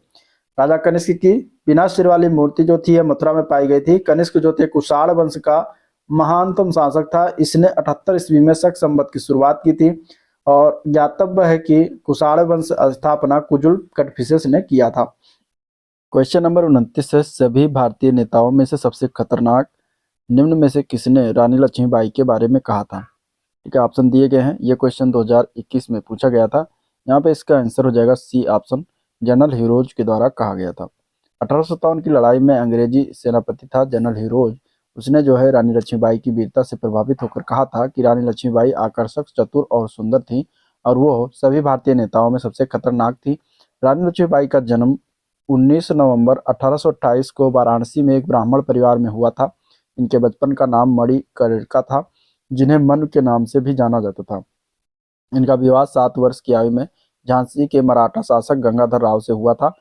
राजा कनिष्क की बिना सिर वाली मूर्ति जो थी मथुरा में पाई गई थी। कनिष्क जो थे कुषाण वंश का महानतम शासक था। इसने 78 ईस्वी में शक संवत की शुरुआत की थी और ज्ञातव्य है कि कुषाण वंश स्थापना कुजुल कटफिसेस ने किया था। क्वेश्चन नंबर 29 है, सभी भारतीय नेताओं में से सबसे खतरनाक निम्न में से किसने रानी लक्ष्मीबाई के बारे में कहा था? ठीक है, ऑप्शन दिए गए हैं। ये क्वेश्चन 2021 में पूछा गया था। यहाँ पे इसका आंसर हो जाएगा सी ऑप्शन, जनरल हीरोज के द्वारा कहा गया था। 1857 की लड़ाई में अंग्रेजी सेनापति था जनरल हीरोज। उसने जो है रानी लक्ष्मीबाई की वीरता से प्रभावित होकर कहा था कि रानी लक्ष्मीबाई आकर्षक, चतुर और सुंदर थी और वो सभी भारतीय नेताओं में सबसे खतरनाक थी। रानी लक्ष्मीबाई का जन्म 19 नवंबर 1828 को वाराणसी में एक ब्राह्मण परिवार में हुआ था। इनके बचपन का नाम मणिकर्णिका था, जिन्हें मनु के नाम से भी जाना जाता था। इनका विवाह 7 वर्ष की आयु में झांसी के मराठा शासक गंगाधर राव से हुआ था।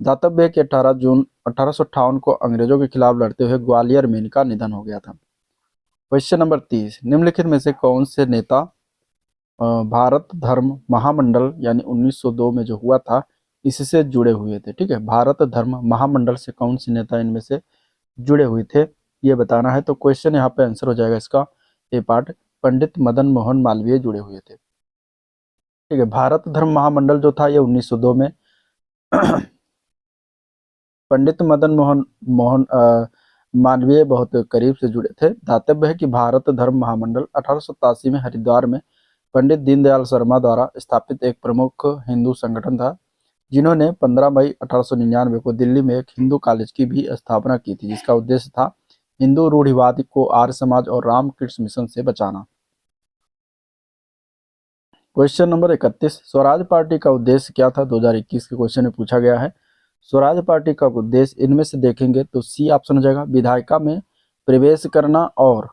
दातव्य है कि 18 जून 1858 को अंग्रेजों के खिलाफ लड़ते हुए ग्वालियर में इनका निधन हो गया था। क्वेश्चन नंबर 30, निम्नलिखित में से कौन से नेता भारत धर्म महामंडल यानी 1902 में जो हुआ था इससे जुड़े हुए थे? ठीक है, भारत धर्म महामंडल से कौन से नेता इनमें से जुड़े हुए थे ये बताना है। तो क्वेश्चन यहाँ पे आंसर हो जाएगा इसका ए पार्ट, पंडित मदन मोहन मालवीय जुड़े हुए थे। ठीक है, भारत धर्म महामंडल जो था ये 1902 में पंडित मदन मोहन मालवीय बहुत करीब से जुड़े थे। दातव्य है कि भारत धर्म महामंडल 1887 में हरिद्वार में पंडित दीनदयाल शर्मा द्वारा स्थापित एक प्रमुख हिंदू संगठन था, जिन्होंने 15 मई 1899 को दिल्ली में एक हिंदू कॉलेज की भी स्थापना की थी, जिसका उद्देश्य था हिंदू रूढ़िवाद को आर्य समाज और रामकृष्ण मिशन से बचाना। क्वेश्चन नंबर 31, स्वराज पार्टी का उद्देश्य क्या था? 2021 के क्वेश्चन में पूछा गया है। स्वराज पार्टी का उद्देश्य इनमें से देखेंगे तो सी ऑप्शन हो जाएगा, विधायिका में प्रवेश करना और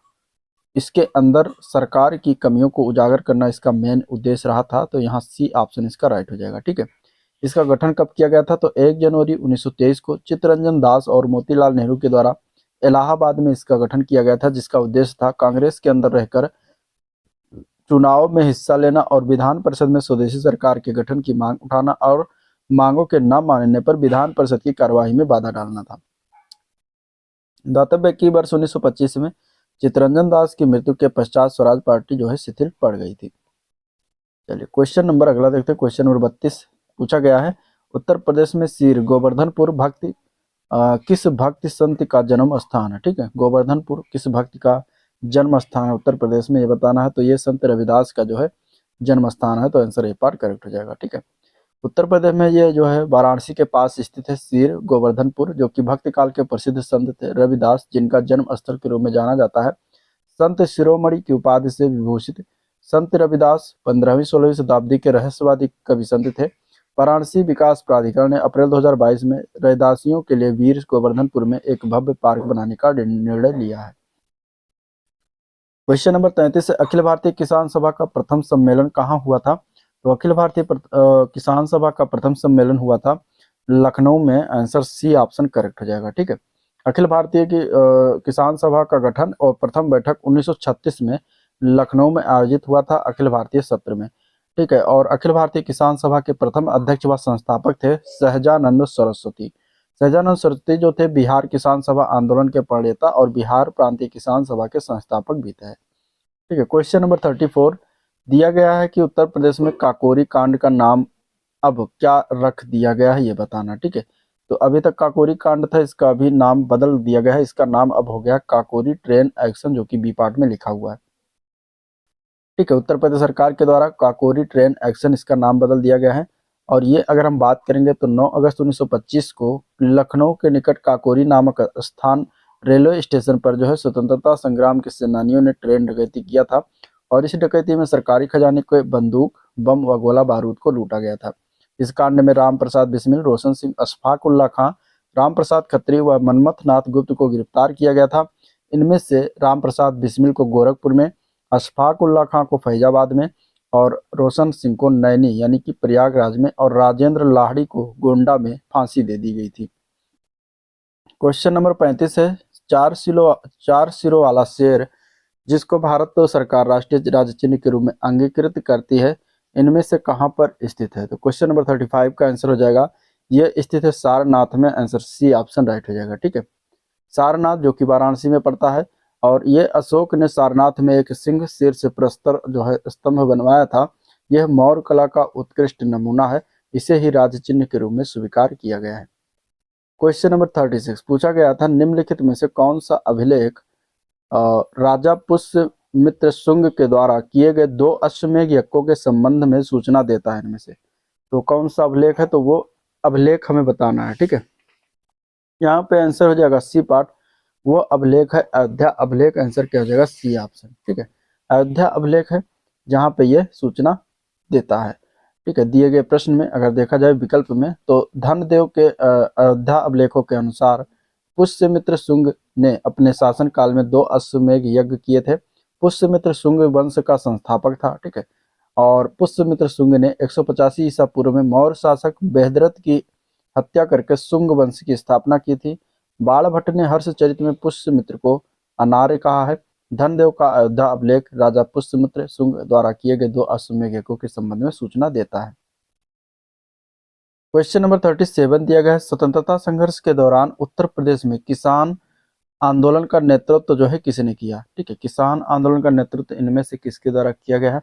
इसके अंदर सरकार की कमियों को उजागर करना इसका मेन उद्देश्य रहा था। तो यहाँ सी ऑप्शन इसका राइट हो जाएगा। ठीक है, इसका गठन कब किया गया था? तो 1 जनवरी 1923 को चित्तरंजन दास और मोतीलाल नेहरू के द्वारा इलाहाबाद में इसका गठन किया गया था, जिसका उद्देश्य था कांग्रेस के अंदर रहकर चुनाव में हिस्सा लेना और विधान परिषद में स्वदेशी सरकार के गठन की मांग उठाना और मांगों के न मानने पर विधान परिषद की कार्यवाही में बाधा डालना था। दातव्य की वर्ष 1925 में चित्तरंजन दास की मृत्यु के पश्चात स्वराज पार्टी जो है शिथिल पड़ गई थी। चलिए क्वेश्चन नंबर अगला देखते हैं। क्वेश्चन नंबर 32 पूछा गया है, उत्तर प्रदेश में श्री गोवर्धनपुर भक्ति किस भक्ति संत का जन्म स्थान है? ठीक है, गोवर्धनपुर किस भक्ति का जन्म स्थान है उत्तर प्रदेश में, ये बताना है। तो ये संत रविदास का जो है जन्म स्थान है, तो आंसर ए पार्ट करेक्ट हो जाएगा। ठीक है, उत्तर प्रदेश में ये जो है वाराणसी के पास स्थित है सीर गोवर्धनपुर, जो कि भक्ति काल के प्रसिद्ध संत थे रविदास, जिनका जन्म स्थल के रूप में जाना जाता है। संत शिरोमणि की उपाधि से विभूषित संत रविदास 15वीं-16वीं शताब्दी के रहस्यवादी कवि संत थे। वाराणसी विकास प्राधिकरण ने अप्रैल 2022 में रैदासियों के लिए वीर गोवर्धनपुर में एक भव्य पार्क बनाने का निर्णय लिया है। क्वेश्चन नंबर 33 है, अखिल भारतीय किसान सभा का प्रथम सम्मेलन कहाँ हुआ था? तो अखिल भारतीय किसान सभा का प्रथम सम्मेलन हुआ था लखनऊ में। आंसर सी ऑप्शन करेक्ट हो जाएगा। ठीक है, अखिल भारतीय की किसान सभा का गठन और प्रथम बैठक 1936 में लखनऊ में आयोजित हुआ था अखिल भारतीय सत्र में। ठीक है, और अखिल भारतीय किसान सभा के प्रथम अध्यक्ष व संस्थापक थे सहजानंद सरस्वती। सहजानंद सरस्वती जो थे बिहार किसान सभा आंदोलन के प्रणेता और बिहार प्रांतीय किसान सभा के संस्थापक भी थे। ठीक है, क्वेश्चन नंबर 34 दिया गया है कि उत्तर प्रदेश में काकोरी कांड का नाम अब क्या रख दिया गया है, ये बताना। ठीक है, तो अभी तक काकोरी कांड था, इसका अभी नाम बदल दिया गया है, इसका नाम अब हो गया काकोरी ट्रेन एक्शन, जो कि बी पार्ट में लिखा हुआ है। ठीक है, उत्तर प्रदेश सरकार के द्वारा काकोरी ट्रेन एक्शन इसका नाम बदल दिया गया है। और ये अगर हम बात करेंगे तो 9 अगस्त 1925 को लखनऊ के निकट काकोरी नामक स्थान रेलवे स्टेशन पर जो है स्वतंत्रता संग्राम के सेनानियों ने ट्रेन डकैती किया था, और इस डकैती में सरकारी खजाने को बंदूक, बम व गोला बारूद को लूटा गया था। इस कांड में राम प्रसाद बिस्मिल, रोशन सिंह, अशफाक उल्ला खां, राम प्रसाद खत्री व मनमथ नाथ गुप्त को गिरफ्तार किया गया था। इनमें से राम प्रसाद बिस्मिल को गोरखपुर में, अशफाक उल्ला खां को फैजाबाद में और रोशन सिंह को नैनी यानी कि प्रयागराज में और राजेंद्र लाहड़ी को गोंडा में फांसी दे दी गई थी। क्वेश्चन नंबर 35 है, चार सिरों वाला शेर जिसको भारत सरकार राष्ट्रीय राज्य चिन्ह के रूप में अंगीकृत करती है, इनमें से कहां पर स्थित है? तो क्वेश्चन नंबर 35 का आंसर हो जाएगा, यह स्थित है सारनाथ में। आंसर सी ऑप्शन राइट हो जाएगा। ठीक है, सारनाथ जो कि वाराणसी में पड़ता है, और ये अशोक ने सारनाथ में एक सिंह शीर्ष प्रस्तर जो है स्तंभ बनवाया था। यह मौर्य कला का उत्कृष्ट नमूना है, इसे ही राज्य चिन्ह के रूप में स्वीकार किया गया है। क्वेश्चन नंबर 36 पूछा गया था, निम्नलिखित में से कौन सा अभिलेख राजा पुष्यमित्र शुंग के द्वारा किए गए 2 अश्वमेध यज्ञों के संबंध में सूचना देता है? इनमें से तो कौन सा अभिलेख है? तो वो अभिलेख हमें बताना है। ठीक है, यहाँ पे आंसर हो जाएगा सी पार्ट, वो अभिलेख है अयोध्या अभिलेख। आंसर क्या हो जाएगा? C option. ठीक है, अयोध्या अभिलेख है जहाँ पे ये सूचना देता है। ठीक है, दिए गए प्रश्न में अगर देखा जाए विकल्प में, तो धनदेव के अयोध्या अभिलेखों के अनुसार पुष्यमित्र शुंग ने अपने शासन काल में 2 अश्वमेध यज्ञ किए थे। पुष्यमित्र शुंग वंश का संस्थापक था। ठीक है, और पुष्यमित्र शुंग ने 185 ईसा पूर्व में मौर्य शासक बृहद्रथ की हत्या करके शुंग वंश की स्थापना की थी। बाणभट्ट ने हर्षचरित में पुष्यमित्र को अनार्य कहा है। धनदेव का अयोध्या अभिलेख राजा पुष्यमित्र शुंग द्वारा किए गए 2 अश्वमेध यज्ञों के संबंध में सूचना देता है। क्वेश्चन नंबर 37 दिया गया है, स्वतंत्रता संघर्ष के दौरान उत्तर प्रदेश में किसान आंदोलन का नेतृत्व जो है किसने किया? ठीक है, किसान आंदोलन का नेतृत्व इनमें से किसके द्वारा किया गया है?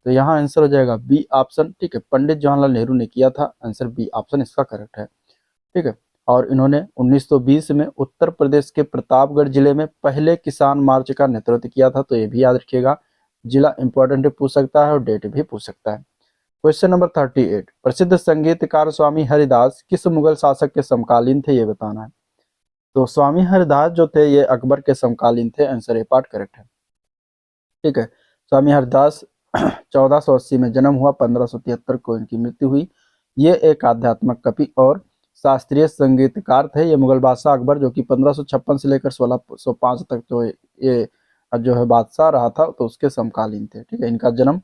तो यहाँ आंसर हो जाएगा बी ऑप्शन। ठीक है, पंडित जवाहरलाल नेहरू ने किया था। आंसर बी ऑप्शन इसका करेक्ट है। ठीक है, और इन्होंने 1920 में उत्तर प्रदेश के प्रतापगढ़ जिले में पहले किसान मार्च का नेतृत्व किया था। तो ये भी याद रखिएगा, जिला इंपॉर्टेंट पूछ सकता है और डेट भी पूछ सकता है। क्वेश्चन नंबर 38 प्रसिद्ध संगीतकार स्वामी हरिदास किस मुगल शासक के समकालीन थे, ये बताना है। तो स्वामी हरिदास जो थे ये अकबर के समकालीन थे। आंसर ए पार्ट करेक्ट है। ठीक है, स्वामी हरिदास 1480 में जन्म हुआ, 1573 को इनकी मृत्यु हुई। ये एक आध्यात्मिक कवि और शास्त्रीय संगीतकार थे। ये मुगल बादशाह अकबर जो कि 1556 से लेकर 1605 तक जो है बादशाह रहा था, तो उसके समकालीन थे। ठीक है, इनका जन्म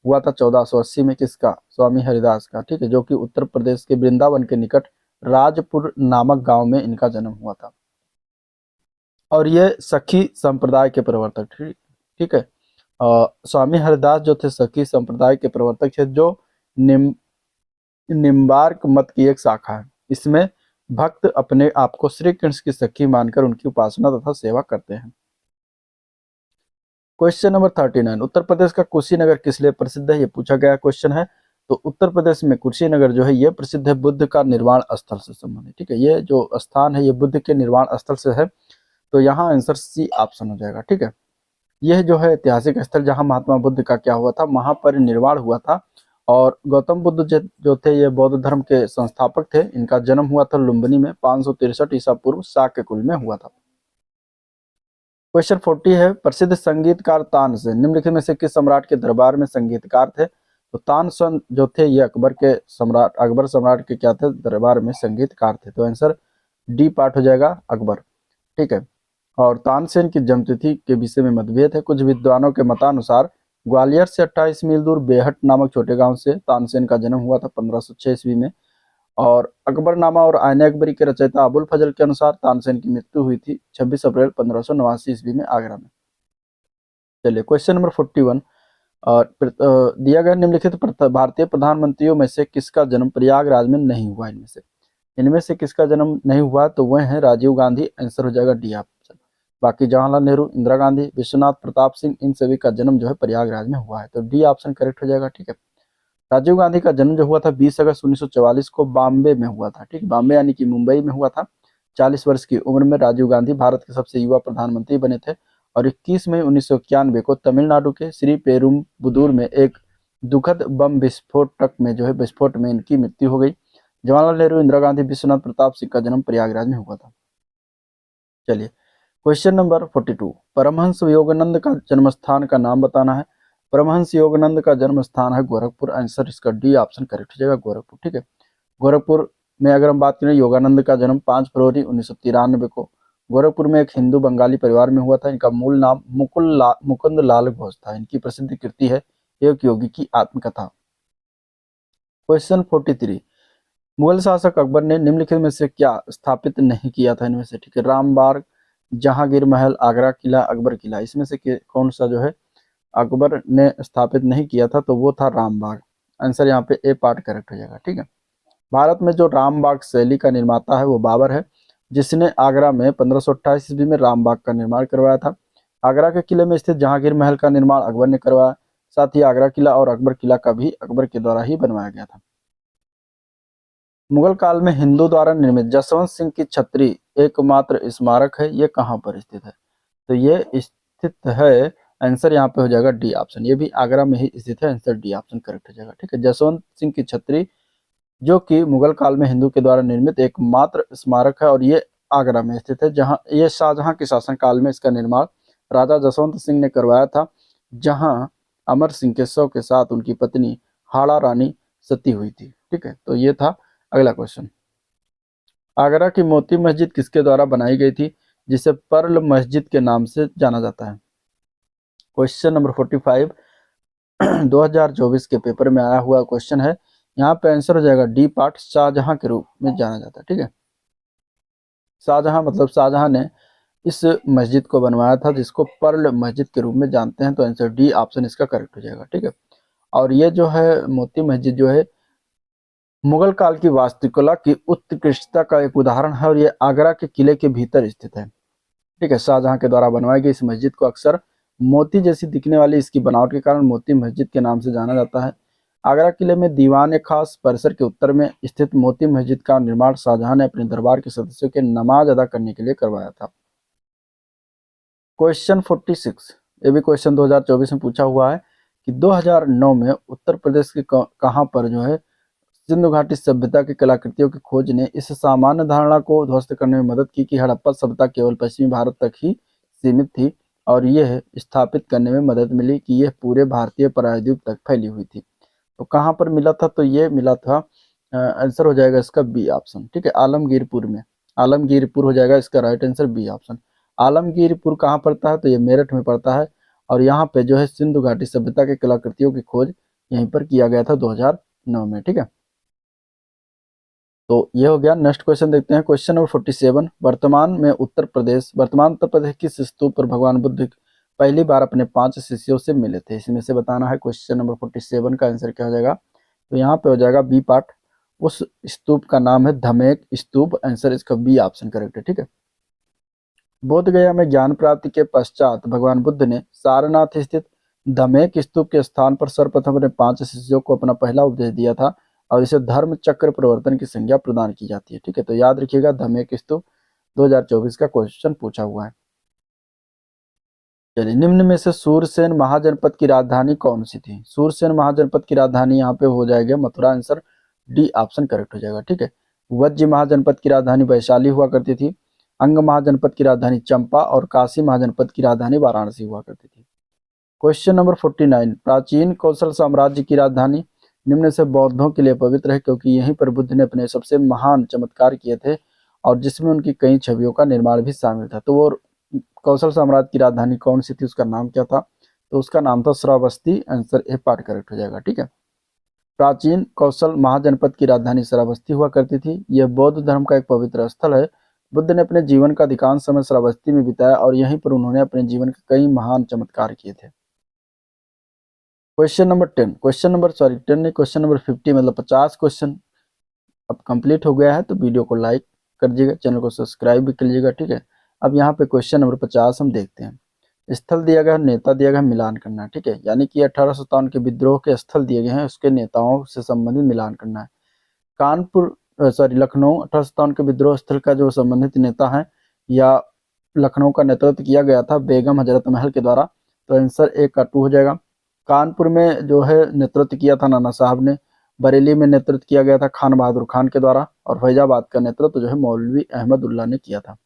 हुआ था 1480 में, किसका? स्वामी हरिदास का। ठीक है, जो कि उत्तर प्रदेश के वृंदावन के निकट राजपुर नामक गांव में इनका जन्म हुआ था, और ये सखी संप्रदाय के प्रवर्तक। ठीक है, स्वामी हरिदास जो थे सखी संप्रदाय के प्रवर्तक थे, जो निम्बार्क मत की एक शाखा है। इसमें भक्त अपने आप को श्री कृष्ण की सखी मानकर उनकी उपासना तथा सेवा करते हैं। क्वेश्चन नंबर 39 उत्तर प्रदेश का कुशीनगर किस लिए प्रसिद्ध है, ये पूछा गया क्वेश्चन है। तो उत्तर प्रदेश में कुशीनगर जो है ये प्रसिद्ध है बुद्ध का निर्वाण स्थल से संबंधित। ठीक है, ये जो स्थान है ये बुद्ध के निर्वाण स्थल से है। तो यहाँ आंसर सी ऑप्शन हो जाएगा। ठीक है, यह जो है ऐतिहासिक स्थल जहाँ महात्मा बुद्ध का क्या हुआ था, महापरिनिर्वाण हुआ था, और गौतम बुद्ध जो थे ये बौद्ध धर्म के संस्थापक थे। इनका जन्म हुआ था लुम्बिनी में 563 ईसा पूर्व शाक्य कुल में हुआ था। क्वेश्चन 40 है, प्रसिद्ध संगीतकार तानसेन निम्नलिखित में से किस सम्राट के दरबार में संगीतकार थे? तो तानसेन जो थे ये अकबर सम्राट के क्या थे? दरबार में संगीतकार थे। तो आंसर डी पार्ट हो जाएगा अकबर। ठीक है। और तानसेन की जन्मतिथि के विषय में मतभेद है। कुछ विद्वानों के मतानुसार ग्वालियर से 28 मील दूर बेहट नामक छोटे गांव से तानसेन का जन्म हुआ था 1506 ईस्वी में। और अकबरनामा और आईने अकबरी के रचयिता अबुल फजल के अनुसार तानसेन की मृत्यु हुई थी 26 अप्रैल 1589 ईस्वी में आगरा में। चलिए क्वेश्चन नंबर 41 और दिया गया निम्नलिखित भारतीय प्रधानमंत्रियों में से किसका जन्म प्रयागराज में नहीं हुआ? इनमें से किसका जन्म नहीं हुआ? तो वह है राजीव गांधी। आंसर हो जाएगा डी ऑप्शन। बाकी जवाहरलाल नेहरू, इंदिरा गांधी, विश्वनाथ प्रताप सिंह, इन सभी का जन्म जो है प्रयागराज में हुआ है। तो डी ऑप्शन करेक्ट हो जाएगा। ठीक है। राजीव गांधी का जन्म जो हुआ था 20 अगस्त 1944 को बॉम्बे में हुआ था। ठीक, बॉम्बे यानी कि मुंबई में हुआ था। 40 वर्ष की उम्र में राजीव गांधी भारत के सबसे युवा प्रधानमंत्री बने थे और 21 मई 1991 को तमिलनाडु के श्री पेरुम्बुदूर में एक दुखद बम विस्फोट में इनकी मृत्यु हो गई। जवाहरलाल नेहरू, इंदिरा गांधी, विश्वनाथ प्रताप सिंह का जन्म प्रयागराज में हुआ था। चलिए क्वेश्चन नंबर 42, परमहंस योगानंद का जन्म स्थान का नाम बताना है। परमहंस योगानंद का जन्म स्थान है गोरखपुर। आंसर इसका डी ऑप्शन करेक्ट हो जाएगा, गोरखपुर। ठीक है। गोरखपुर में अगर हम बात करें, योगानंद का जन्म 5 फरवरी 1993 को गोरखपुर में एक हिंदू बंगाली परिवार में हुआ था। इनका मूल नाम मुकुंद लाल घोष था। इनकी प्रसिद्ध कृति है एक योगी की आत्मकथा। क्वेश्चन 43, मुगल शासक अकबर ने निम्नलिखित में से क्या स्थापित नहीं किया था? इनमें से, ठीक है, रामबाग, जहांगीर महल, आगरा किला, अकबर किला, इसमें से कौन सा जो है अकबर ने स्थापित नहीं किया था? तो वो था रामबाग। आंसर यहाँ पे ए पार्ट करेक्ट हो जाएगा। ठीक है। भारत में जो रामबाग शैली का निर्माता है वो बाबर है, जिसने आगरा में 1528 ईस्वी में रामबाग का निर्माण करवाया था। आगरा के किले में स्थित जहांगीर महल का निर्माण अकबर ने करवाया। साथ ही आगरा किला और अकबर किला का भी अकबर के द्वारा ही बनवाया गया था। मुगल काल में हिंदू द्वारा निर्मित जसवंत सिंह की छतरी एकमात्र स्मारक है, ये कहाँ पर स्थित है? तो ये स्थित है, आंसर यहाँ पे हो जाएगा डी ऑप्शन। ये भी आगरा में ही स्थित है। आंसर डी ऑप्शन करेक्ट हो जाएगा। ठीक है। जसवंत सिंह की छतरी जो कि मुगल काल में हिंदू के द्वारा निर्मित एकमात्र स्मारक है और ये आगरा में स्थित है, जहाँ ये शाहजहां के शासनकाल में इसका निर्माण राजा जसवंत सिंह ने करवाया था, जहां अमर सिंह के शव के साथ उनकी पत्नी हाड़ा रानी सती हुई थी। ठीक है। तो ये था अगला क्वेश्चन। आगरा की मोती मस्जिद किसके द्वारा बनाई गई थी, जिसे पर्ल मस्जिद के नाम से जाना जाता है? क्वेश्चन नंबर 45 2024 के पेपर में आया हुआ क्वेश्चन है। यहाँ पे आंसर हो जाएगा डी पार्ट, शाहजहां के रूप में जाना जाता है। ठीक है। शाहजहां मतलब शाहजहां ने इस मस्जिद को बनवाया था, जिसको पर्ल मस्जिद के रूप में जानते हैं। तो आंसर डी ऑप्शन इसका करेक्ट हो जाएगा। ठीक है। और ये जो है मोती मस्जिद जो है मुगल काल की वास्तुकला की उत्कृष्टता का एक उदाहरण है और ये आगरा के किले के भीतर स्थित है। ठीक है। शाहजहां के द्वारा बनवाई गई इस मस्जिद को अक्सर मोती जैसी दिखने वाली इसकी बनावट के कारण मोती मस्जिद के नाम से जाना जाता है। आगरा किले में दीवान ए खास परिसर के उत्तर में स्थित मोती मस्जिद का निर्माण शाहजहां ने अपने दरबार के सदस्यों के नमाज अदा करने के लिए करवाया था। क्वेश्चन 46, ये भी क्वेश्चन 2024 में पूछा हुआ है कि 2009 में उत्तर प्रदेश के कहां पर जो है सिंधु घाटी सभ्यता की कलाकृतियों की खोज ने इस सामान्य धारणा को ध्वस्त करने में मदद की कि हड़प्पा सभ्यता केवल पश्चिमी भारत तक ही सीमित थी और यह स्थापित करने में मदद मिली कि यह पूरे भारतीय प्रायद्वीप तक फैली हुई थी। तो कहाँ पर मिला था? तो ये मिला था, आंसर हो जाएगा इसका बी ऑप्शन। ठीक है। आलमगीरपुर में, आलमगीरपुर हो जाएगा इसका right answer, B option. Alamgirpur कहाँ पड़ता है? तो ये मेरठ में पड़ता है और यहाँ पे जो है सिंधु घाटी सभ्यता के कलाकृतियों की खोज यहीं पर किया गया था 2009 में। ठीक है। तो ये हो गया। नेक्स्ट क्वेश्चन देखते हैं। क्वेश्चन नंबर 47, वर्तमान उत्तर प्रदेश किस स्तूप पर भगवान बुद्ध पहली बार अपने 5 शिष्यों से मिले थे? इसमें से बताना है। क्वेश्चन नंबर 47 का आंसर क्या हो जाएगा? तो यहाँ पे हो जाएगा बी पार्ट। उस स्तूप का नाम है धमेक स्तूप। आंसर इसका बी ऑप्शन करेक्ट है। ठीक है। बोध गया में ज्ञान प्राप्ति के पश्चात भगवान बुद्ध ने सारनाथ स्थित धमेक स्तूप के स्थान पर सर्वप्रथम अपने 5 शिष्यों को अपना पहला उपदेश दिया था और इसे धर्म चक्र प्रवर्तन की संज्ञा प्रदान की जाती है। ठीक है। तो याद रखिएगा, धमेक स्तूप 2024 का क्वेश्चन पूछा हुआ है। चलिए, निम्न में से सूरसेन महाजनपद की राजधानी कौन सी थी? सूरसेन महाजनपद की राजधानी यहाँ पे हो जाएगा Mathura. Answer D option correct हो जाएगा। ठीक है। वज्र महाजनपद की राजधानी वैशाली हुआ करती थी। अंग महाजनपद की राजधानी चंपा और काशी महाजनपद की राजधानी वाराणसी हुआ करती थी। क्वेश्चन नंबर 49, प्राचीन कौशल साम्राज्य की राजधानी निम्न से बौद्धों के लिए पवित्र है क्योंकि यहीं पर बुद्ध ने अपने सबसे महान चमत्कार किए थे और जिसमें उनकी कई छवियों का निर्माण भी शामिल था। तो वो कौशल साम्राज्य की राजधानी कौन सी थी, उसका नाम क्या था? तो उसका नाम था Shravasti. Answer A part correct हो जाएगा। ठीक है। प्राचीन कौशल महाजनपद की राजधानी श्रावस्ती हुआ करती थी। यह बौद्ध धर्म का एक पवित्र स्थल है। बुद्ध ने अपने जीवन का अधिकांश समय श्रावस्ती में बिताया और यहीं पर उन्होंने अपने जीवन के कई महान चमत्कार किए थे। क्वेश्चन नंबर 10, क्वेश्चन नंबर 50 मतलब 50 क्वेश्चन अब कंप्लीट हो गया है। तो वीडियो को लाइक कर दीजिएगा, चैनल को सब्सक्राइब भी कर लीजिएगा। ठीक है। अब यहाँ पे क्वेश्चन नंबर 50 हम देखते हैं। स्थल दिया गया, नेता दिया गया, मिलान करना है। ठीक है। यानी कि 1857 के विद्रोह के स्थल दिए गए हैं, उसके नेताओं से संबंधित मिलान करना है। लखनऊ 1857 के विद्रोह स्थल का जो संबंधित नेता है या लखनऊ का नेतृत्व किया गया था बेगम हजरत महल के द्वारा। तो आंसर ए का 2 हो जाएगा। कानपुर में जो है नेतृत्व किया था नाना साहब ने। बरेली में नेतृत्व किया गया था खान बहादुर खान के द्वारा और फैजाबाद का नेतृत्व जो है मौलवी अहमद उल्लाह ने किया था।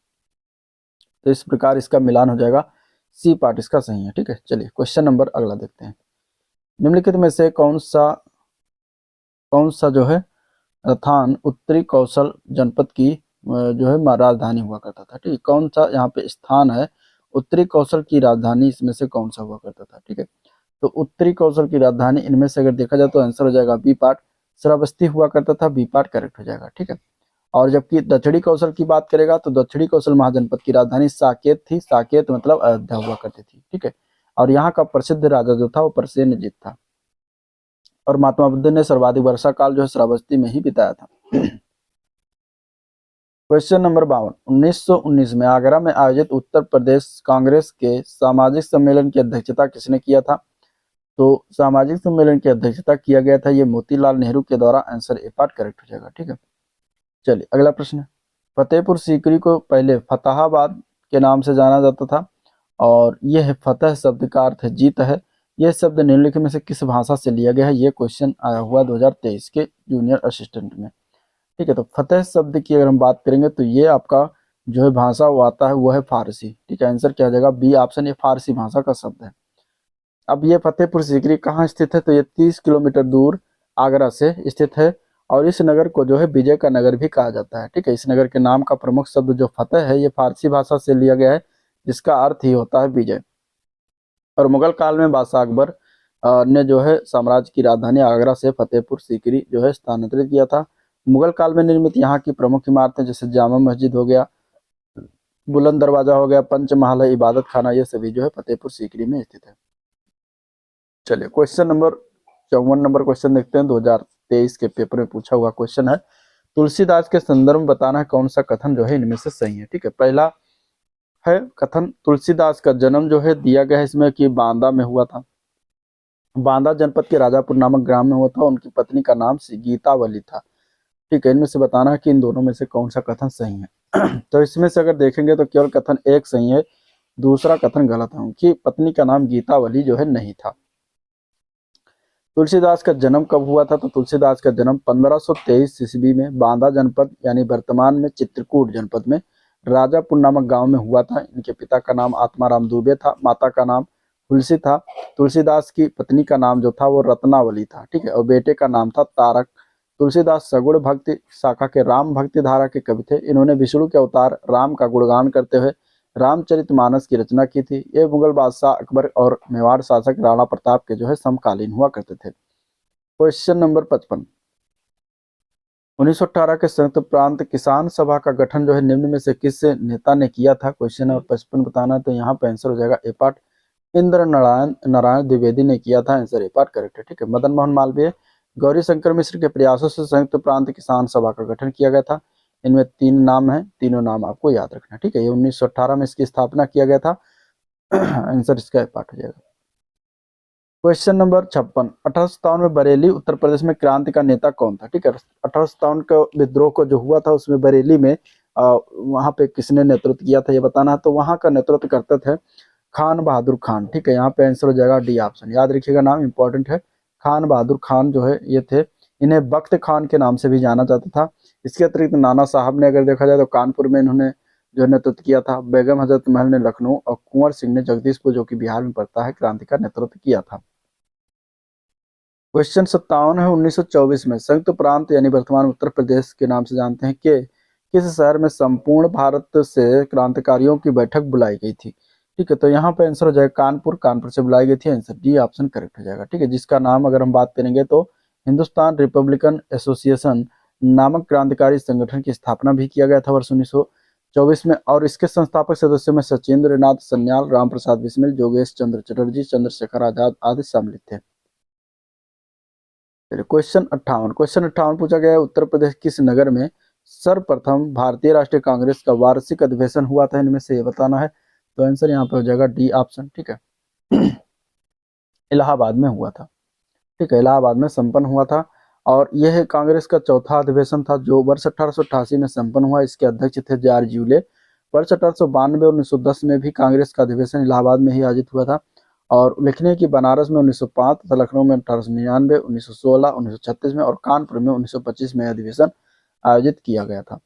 तो इस प्रकार इसका मिलान हो जाएगा। सी पार्ट इसका सही है। ठीक है। चलिए क्वेश्चन नंबर अगला देखते हैं। निम्नलिखित में से कौन सा जो है थान उत्तरी कौशल जनपद की जो है राजधानी हुआ करता था? ठीक है। कौन सा यहाँ पे स्थान है उत्तरी कौशल की राजधानी, इसमें से कौन सा हुआ करता था? ठीक है। तो उत्तरी कौशल की राजधानी इनमें से अगर देखा जाए तो आंसर हो जाएगा बी पार्ट, श्रावस्ती हुआ करता था। बी पार्ट करेक्ट हो जाएगा। ठीक है। और जबकि दक्षिणी कौशल की बात करेगा तो दक्षिणी कौशल महाजनपद की राजधानी साकेत थी। साकेत मतलब अयोध्या हुआ करती थी। ठीक है। और यहाँ का प्रसिद्ध राजा जो था वो प्रसेनजीत था और महात्मा बुद्ध ने सर्वाधिक वर्षा काल जो है श्रावस्ती में ही बिताया था। क्वेश्चन नंबर 52, 1919 में आगरा में आयोजित उत्तर प्रदेश कांग्रेस के सामाजिक सम्मेलन की अध्यक्षता किसने किया था? तो सामाजिक सम्मेलन की अध्यक्षता किया गया था ये मोतीलाल नेहरू के द्वारा। आंसर ए पार्ट करेक्ट हो जाएगा। ठीक है। चलिए अगला प्रश्न है। फतेहपुर सीकरी को पहले फतेहाबाद के नाम से जाना जाता था और यह फतेह शब्द का अर्थ जीत है। यह शब्द निम्नलिखित में से किस भाषा से लिया गया है? यह क्वेश्चन आया हुआ 2023 के जूनियर असिस्टेंट में। ठीक है। तो फतेह शब्द की अगर हम बात करेंगे तो ये आपका जो है भाषा वो आता है वो है फारसी। ठीक है। आंसर क्या हो जाएगा? बी ऑप्शन, ये फारसी भाषा का शब्द है। अब ये फतेहपुर सीकरी कहाँ स्थित है? तो ये 30 किलोमीटर दूर आगरा से स्थित है और इस नगर को जो है विजय का नगर भी कहा जाता है। ठीक है। इस नगर के नाम का प्रमुख शब्द जो फतेह है ये फारसी भाषा से लिया गया है जिसका अर्थ ही होता है विजय। और मुगल काल में बादशाह अकबर ने जो है साम्राज्य की राजधानी आगरा से फतेहपुर सीकरी जो है स्थानांतरित किया था। मुगल काल में निर्मित यहाँ की प्रमुख इमारतें जैसे जामा मस्जिद हो गया, बुलंद दरवाजा हो गया, पंचमहल है, इबादत खाना, ये सभी जो है फतेहपुर सीकरी में स्थित है। चलिए क्वेश्चन नंबर 54 नंबर क्वेश्चन देखते हैं। 2023 के पेपर में पूछा हुआ क्वेश्चन है। तुलसीदास के संदर्भ में बताना है कौन सा कथन जो है इनमें से सही है। ठीक है। पहला है कथन, तुलसीदास का जन्म जो है दिया गया है इसमें कि बांदा में हुआ था। बांदा जनपद के राजापुर नामक ग्राम में हुआ था। उनकी पत्नी का नाम गीतावली था। ठीक है। इनमें से बताना है कि इन दोनों में से कौन सा कथन सही है। तो इसमें से अगर देखेंगे तो केवल कथन एक सही है, दूसरा कथन गलत है। उनकी पत्नी का नाम गीतावली जो है नहीं था। तुलसीदास का जन्म कब हुआ था? तो तुलसीदास का जन्म 1523 ईस्वी में बांदा जनपद यानी वर्तमान में चित्रकूट जनपद में राजापुर नामक गांव में हुआ था। इनके पिता का नाम आत्माराम दुबे था, माता का नाम तुलसी था। तुलसीदास की पत्नी का नाम जो था वो रत्नावली था। ठीक है। और बेटे का नाम था तारक। तुलसीदास सगुण भक्ति शाखा के राम भक्ति धारा के कवि थे। इन्होंने विष्णु के अवतार राम का गुणगान करते हुए रामचरितमानस की रचना की थी। ये मुगल बादशाह अकबर और मेवाड़ शासक राणा प्रताप के जो है समकालीन हुआ करते थे। क्वेश्चन नंबर 55, 1918 के संयुक्त प्रांत किसान सभा का गठन जो है निम्न में से किस नेता ने किया था? क्वेश्चन नंबर 55 बताना है। तो यहाँ पे आंसर हो जाएगा ए पार्ट, इंद्र नारायण द्विवेदी ने किया था। आंसर ए पार्ट करेक्ट है। ठीक है। मदन मोहन मालवीय, गौरी शंकर मिश्र के प्रयासों से संयुक्त प्रांत किसान सभा का गठन किया गया था। इनमें 3 नाम हैं, तीनों नाम आपको याद रखना है। ठीक है। ये 1918 में इसकी स्थापना किया गया था। आंसर इसका ए पार्ट हो जाएगा। क्वेश्चन नंबर 56, 1857 में बरेली उत्तर प्रदेश में क्रांति का नेता कौन था? ठीक है। 1857 का विद्रोह को जो हुआ था उसमें बरेली में वहां पे किसने नेतृत्व किया था ये बताना है। तो वहां का नेतृत्व करते थे खान बहादुर खान, ठीक है, यहाँ पे आंसर हो जाएगा डी ऑप्शन। याद रखिएगा, नाम इंपॉर्टेंट है। खान बहादुर खान जो है ये थे, इन्हें बख्त खान के नाम से भी जाना जाता था। इसके अतिरिक्त नाना साहब ने अगर देखा जाए तो कानपुर में इन्होंने जो नेतृत्व किया था। बेगम हजरत महल ने लखनऊ और कुंवर सिंह ने जगदीशपुर, जो कि बिहार में पड़ता है, क्रांति का नेतृत्व किया था। क्वेश्चन 57 है, 1924 में संयुक्त प्रांत यानी वर्तमान उत्तर प्रदेश के नाम से जानते हैं कि किस शहर में संपूर्ण भारत से क्रांतिकारियों की बैठक बुलाई गई थी। ठीक है, तो यहाँ पे आंसर हो जाएगा कानपुर। कानपुर से बुलाई गई थी, आंसर डी ऑप्शन करेक्ट हो जाएगा। ठीक है, जिसका नाम अगर हम बात करेंगे तो हिंदुस्तान रिपब्लिकन एसोसिएशन नामक क्रांतिकारी संगठन की स्थापना भी किया गया था वर्ष 1924 में, और इसके संस्थापक सदस्यों में सचिंद्र नाथ सन्याल, राम प्रसाद बिस्मिल, योगेश चंद्र चटर्जी, चंद्रशेखर आजाद आदि शामिल थे। क्वेश्चन 58 पूछा गया है, उत्तर प्रदेश किस नगर में सर्वप्रथम भारतीय राष्ट्रीय कांग्रेस का वार्षिक अधिवेशन हुआ था, इनमें से ये बताना है। तो आंसर यहाँ पे हो जाएगा डी ऑप्शन। ठीक है, इलाहाबाद में हुआ था। ठीक है, इलाहाबाद में संपन्न हुआ था, और यह कांग्रेस का चौथा अधिवेशन था जो वर्ष 1888 में संपन्न हुआ। इसके अध्यक्ष थे जॉर्ज यूले। वर्ष 1892 और 1910 में भी कांग्रेस का अधिवेशन इलाहाबाद में ही आयोजित हुआ था, और उल्लेखनीय है कि बनारस में 1905 तथा लखनऊ में 1899, 1916, 1936 में और कानपुर में 1925 में अधिवेशन आयोजित किया गया था।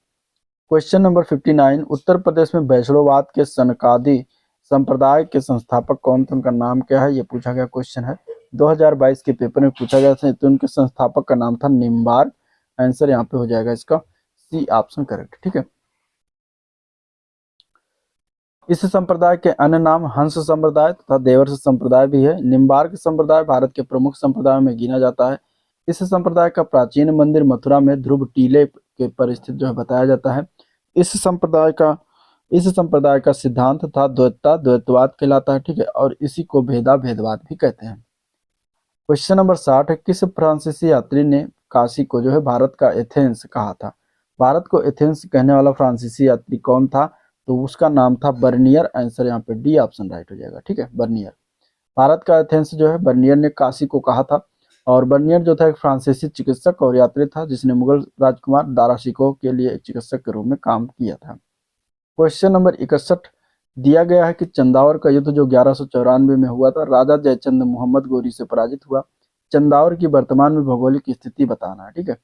क्वेश्चन नंबर 59, उत्तर प्रदेश में वैष्णववाद के सनकादि संप्रदाय के संस्थापक कौन थे, उनका नाम क्या है, ये पूछा गया क्वेश्चन है। 2022 के पेपर में पूछा गया था, तो उनके संस्थापक का नाम था निम्बार्क। आंसर यहाँ पे हो जाएगा इसका सी ऑप्शन करेक्ट। ठीक है, इस संप्रदाय के अन्य नाम हंस संप्रदाय तथा देवर्ष संप्रदाय भी है। निम्बार्क संप्रदाय भारत के प्रमुख संप्रदायों में गिना जाता है। इस संप्रदाय का प्राचीन मंदिर मथुरा में ध्रुव टीले के पर स्थित जो है बताया जाता है। इस संप्रदाय का सिद्धांत था द्वैतता, द्वैतवाद कहलाता है। ठीक है, और इसी को भेदा भेदवाद भी कहते हैं। क्वेश्चन नंबर 60 है, किस फ्रांसीसी यात्री ने काशी को जो है भारत का एथेंस कहा था। भारत को एथेंस कहने वाला फ्रांसीसी यात्री कौन था, तो उसका नाम था बर्नियर। आंसर यहाँ पे डी ऑप्शन राइट हो जाएगा। ठीक है, बर्नियर। भारत का एथेंस जो है बर्नियर ने काशी को कहा था, और बर्नियर जो था एक फ्रांसीसी चिकित्सक और यात्री था जिसने मुगल राजकुमार दारा शिकोह के लिए एक चिकित्सक के रूप में काम किया था। क्वेश्चन नंबर 61 दिया गया है कि चंदावर का युद्ध जो 1194 में हुआ था, राजा जयचंद मोहम्मद गोरी से पराजित हुआ। चंदावर की वर्तमान में भौगोलिक स्थिति बताना है। ठीक है,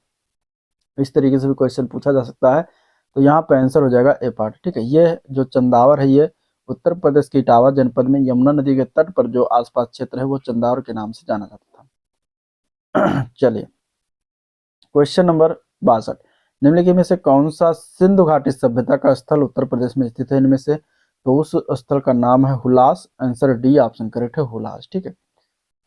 इस तरीके से भी क्वेश्चन पूछा जा सकता है, तो यहाँ पे आंसर हो जाएगा ए पार्ट। ठीक है, ये जो चंदावर है ये उत्तर प्रदेश के इटावा जनपद में यमुना नदी के तट पर जो आसपास क्षेत्र है वो चंदावर के नाम से जाना जाता था। चलिए, क्वेश्चन नंबर 62, निम्नलिखित में से कौन सा सिंधु घाटी सभ्यता का स्थल उत्तर प्रदेश में स्थित है इनमें से, तो उस स्थल का नाम है Hulas. Answer D option correct है, हुलास। ठीक है,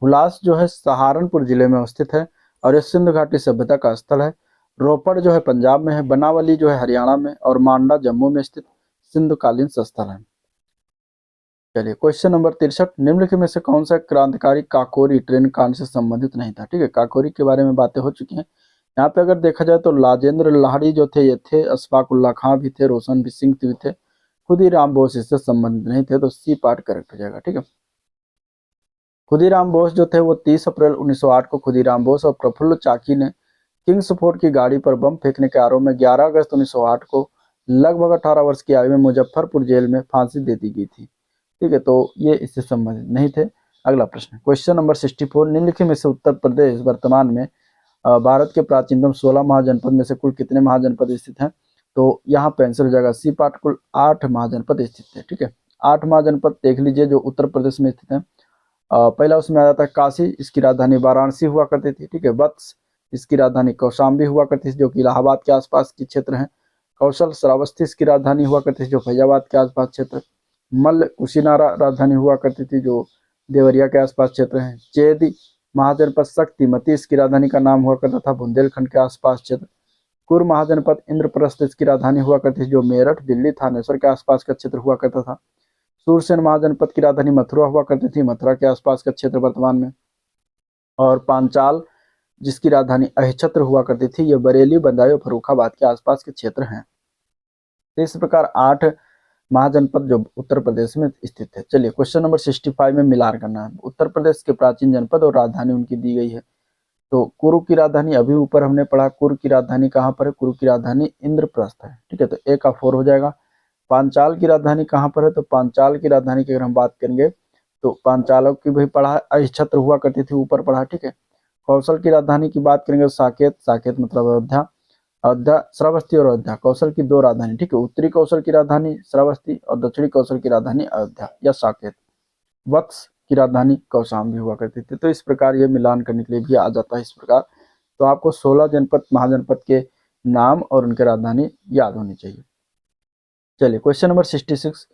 हुलास जो है सहारनपुर जिले में स्थित है, और यह सिंधु घाटी सभ्यता का स्थल है। रोपड़ जो है पंजाब में है, बनावली जो है हरियाणा में, और मांडा जम्मू में स्थित सिंधुकालीन स्थल है। चलिए, क्वेश्चन नंबर 63, निम्नलिखित में से कौन सा क्रांतिकारी काकोरी ट्रेन कांड से संबंधित नहीं था। ठीक है, काकोरी के बारे में बातें हो चुकी हैं। यहाँ पे अगर देखा जाए तो लाजेंद्र लाहिड़ी जो थे ये थे, अशफाक उल्ला खां भी थे, रोशन भी सिंह भी थे, खुदीराम बोस इससे संबंधित नहीं थे, तो सी पार्ट करेक्ट हो जाएगा। ठीक है, खुदीराम बोस जो थे वो 30 अप्रैल 1908 को खुदीराम बोस और प्रफुल्ल चाकी ने किंग्स फोर्ट की गाड़ी पर बम फेंकने के आरोप में 11 अगस्त 1908 को लगभग 18 वर्ष की आयु में मुजफ्फरपुर जेल में फांसी दे दी गई थी। ठीक है, तो ये इससे संबंधित नहीं थे। अगला प्रश्न, क्वेश्चन नंबर 64, निम्नलिखित में से उत्तर प्रदेश वर्तमान में भारत के प्राचीनतम 16 महाजनपद में से कुल कितने महाजनपद स्थित हैं, तो यहाँ पे आंसर हो जाएगा सी पार्ट, कुल 8 महाजनपद स्थित है। ठीक है, 8 महाजनपद देख लीजिए जो उत्तर प्रदेश में स्थित है। पहला उसमें आ जाता है काशी, इसकी राजधानी वाराणसी हुआ करती थी। ठीक है, वत्स, इसकी राजधानी कौशाम्बी हुआ करती थी जो कि इलाहाबाद के आसपास की क्षेत्र है। कौशल, श्रावस्ती इसकी राजधानी हुआ करती थी जो फैजाबाद के आसपास क्षेत्र। मल्ल, कुशीनारा राजधानी हुआ करती थी जो देवरिया के आसपास क्षेत्र है। चेदी महाजनपद, शक्तिमती इसकी राजधानी का नाम हुआ करता था बुंदेलखंड के आसपास क्षेत्र। कुर महाजनपद, इंद्रप्रस्थ इसकी राजधानी हुआ करती थी जो मेरठ, दिल्ली, थानेश्वर के आसपास का क्षेत्र हुआ करता था। सूरसेन महाजनपद की राजधानी मथुरा हुआ करती थी, मथुरा के आसपास का क्षेत्र वर्तमान में। और पांचाल जिसकी राजधानी अहिछत्र हुआ करती थी, ये बरेली, बदायूं, फर्रुखाबाद के आसपास के क्षेत्र हैं। तो इस प्रकार 8 महाजनपद जो उत्तर प्रदेश में स्थित है। चलिए, क्वेश्चन नंबर 65 में मिलान करना है। उत्तर प्रदेश के प्राचीन जनपद और राजधानी उनकी दी गई है। तो कुरु की राजधानी अभी ऊपर हमने पढ़ा, कुरु की राजधानी कहाँ पर है, कुरु की राजधानी इंद्रप्रस्थ है। ठीक है, तो ए का 4 हो जाएगा। पांचाल की राजधानी कहाँ पर है? तो पांचाल की राजधानी की अगर हम बात करेंगे तो पांचालों की भी पढ़ा अहिछत्र हुआ करती थी, ऊपर पढ़ा, ठीक है। कौशल की राजधानी की बात करेंगे तो साकेत, साकेत मतलब अयोध्या, अयोध्या श्रावस्ती और अयोध्या, कौशल की दो राजधानी, ठीक है। उत्तरी कौशल की राजधानी श्रावस्ती और दक्षिणी कौशल की राजधानी अयोध्या या साकेत। वत्स की राजधानी कौशाम्बी हुआ करती थी। तो इस प्रकार ये मिलान करने के लिए भी आ जाता है इस प्रकार। तो आपको 16 जनपद महाजनपद के नाम और उनके राजधानी याद होनी चाहिए। चलिए क्वेश्चन नंबर 66,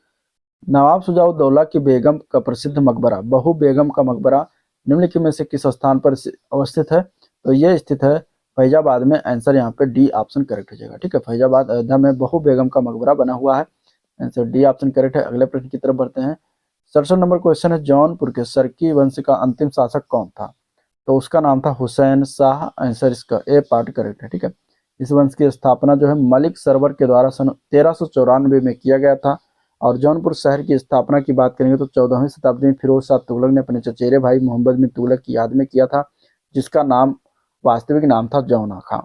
नवाब सुजाउद्दौला की बेगम का प्रसिद्ध मकबरा, बहू बेगम का मकबरा निम्नलिखित में से किस स्थान पर अवस्थित है? तो यह स्थित है फैजाबाद में। आंसर यहाँ पे डी ऑप्शन करेक्ट हो जाएगा, ठीक है। फैजाबाद अयोध्या में बहू बेगम का मकबरा बना हुआ है। आंसर डी ऑप्शन करेक्ट है। अगले प्रश्न की तरफ बढ़ते हैं। 67 नंबर क्वेश्चन है, जौनपुर के सरकी वंश का अंतिम शासक कौन था? तो उसका नाम था हुसैन शाह। आंसर इसका ए पार्ट करेक्ट है, ठीक है। इस वंश की स्थापना जो है मलिक सरवर के द्वारा सन 1394 में किया गया था। और जौनपुर शहर की स्थापना की बात करेंगे तो 14वीं शताब्दी में फिरोज शाह तुगलक ने अपने चचेरे भाई मोहम्मद बिन तुगलक की याद में किया था, जिसका नाम वास्तविक नाम था जौना खां।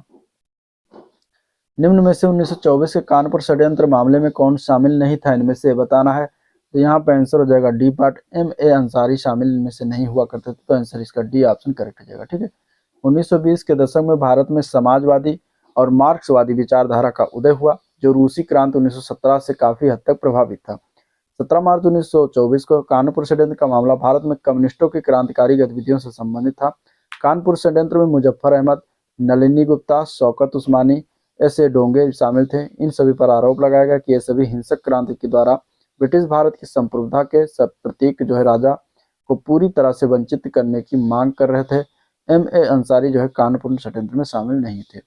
निम्न में से 1924 के कानपुर षड्यंत्र मामले में कौन शामिल नहीं था? इनमें से बताना है। तो यहाँ पे आंसर हो जाएगा डी पार्ट, M.A. अंसारी शामिल इनमें से नहीं हुआ करते थे। तो आंसर इसका डी ऑप्शन करेक्ट हो जाएगा, ठीक है। 1920 के दशक में भारत में समाजवादी और मार्क्सवादी विचारधारा का उदय हुआ, जो रूसी क्रांति 1917 से काफी हद तक प्रभावित था। 17 मार्च 1924 को कानपुर षड्यंत्र का मामला भारत में कम्युनिस्टों की क्रांतिकारी गतिविधियों से संबंधित था। कानपुर षड्यंत्र में मुजफ्फर अहमद, नलिनी गुप्ता, शौकत उस्मानी, S.A. डोंगे शामिल थे। इन सभी पर आरोप लगाया गया कि ये सभी हिंसक क्रांति के द्वारा ब्रिटिश भारत की संप्रभुता के प्रतीक जो है राजा को पूरी तरह से वंचित करने की मांग कर रहे थे। M.A. अंसारी जो है कानपुर षड्यंत्र में शामिल नहीं थे।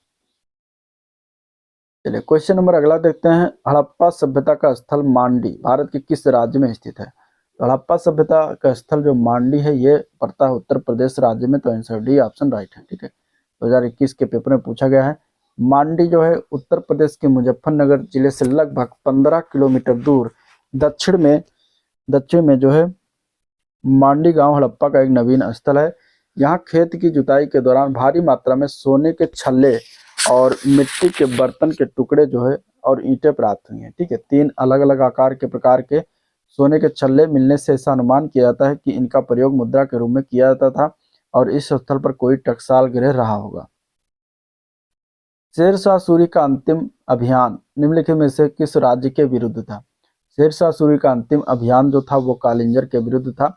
चलिए क्वेश्चन नंबर अगला देखते हैं। हड़प्पा सभ्यता का स्थल मांडी भारत के किस राज्य में स्थित है? तो हड़प्पा सभ्यता का स्थल जो मांडी है ये पड़ता है उत्तर प्रदेश राज्य में। तो आंसर डी ऑप्शन राइट है, ठीक है। 2021 के पेपर में पूछा गया है। मांडी जो है उत्तर प्रदेश के मुजफ्फरनगर जिले से लगभग 15 किलोमीटर दूर दक्षिण में जो है मांडी गांव हड़प्पा का एक नवीन स्थल है। यहाँ खेत की जुताई के दौरान भारी मात्रा में सोने के छल्ले और मिट्टी के बर्तन के टुकड़े जो है और ईंटें प्राप्त हुई हैं, ठीक है। 3 अलग अलग आकार के प्रकार के सोने के छल्ले मिलने से ऐसा अनुमान किया जाता है कि इनका प्रयोग मुद्रा के रूप में किया जाता था और इस स्थल पर कोई टकसाल गृह रहा होगा। शेरशाह सूरी का अंतिम अभियान निम्नलिखित में से किस राज्य के विरुद्ध था? शेरशाह सूरी का अंतिम अभियान जो था वो कालिंजर के विरुद्ध था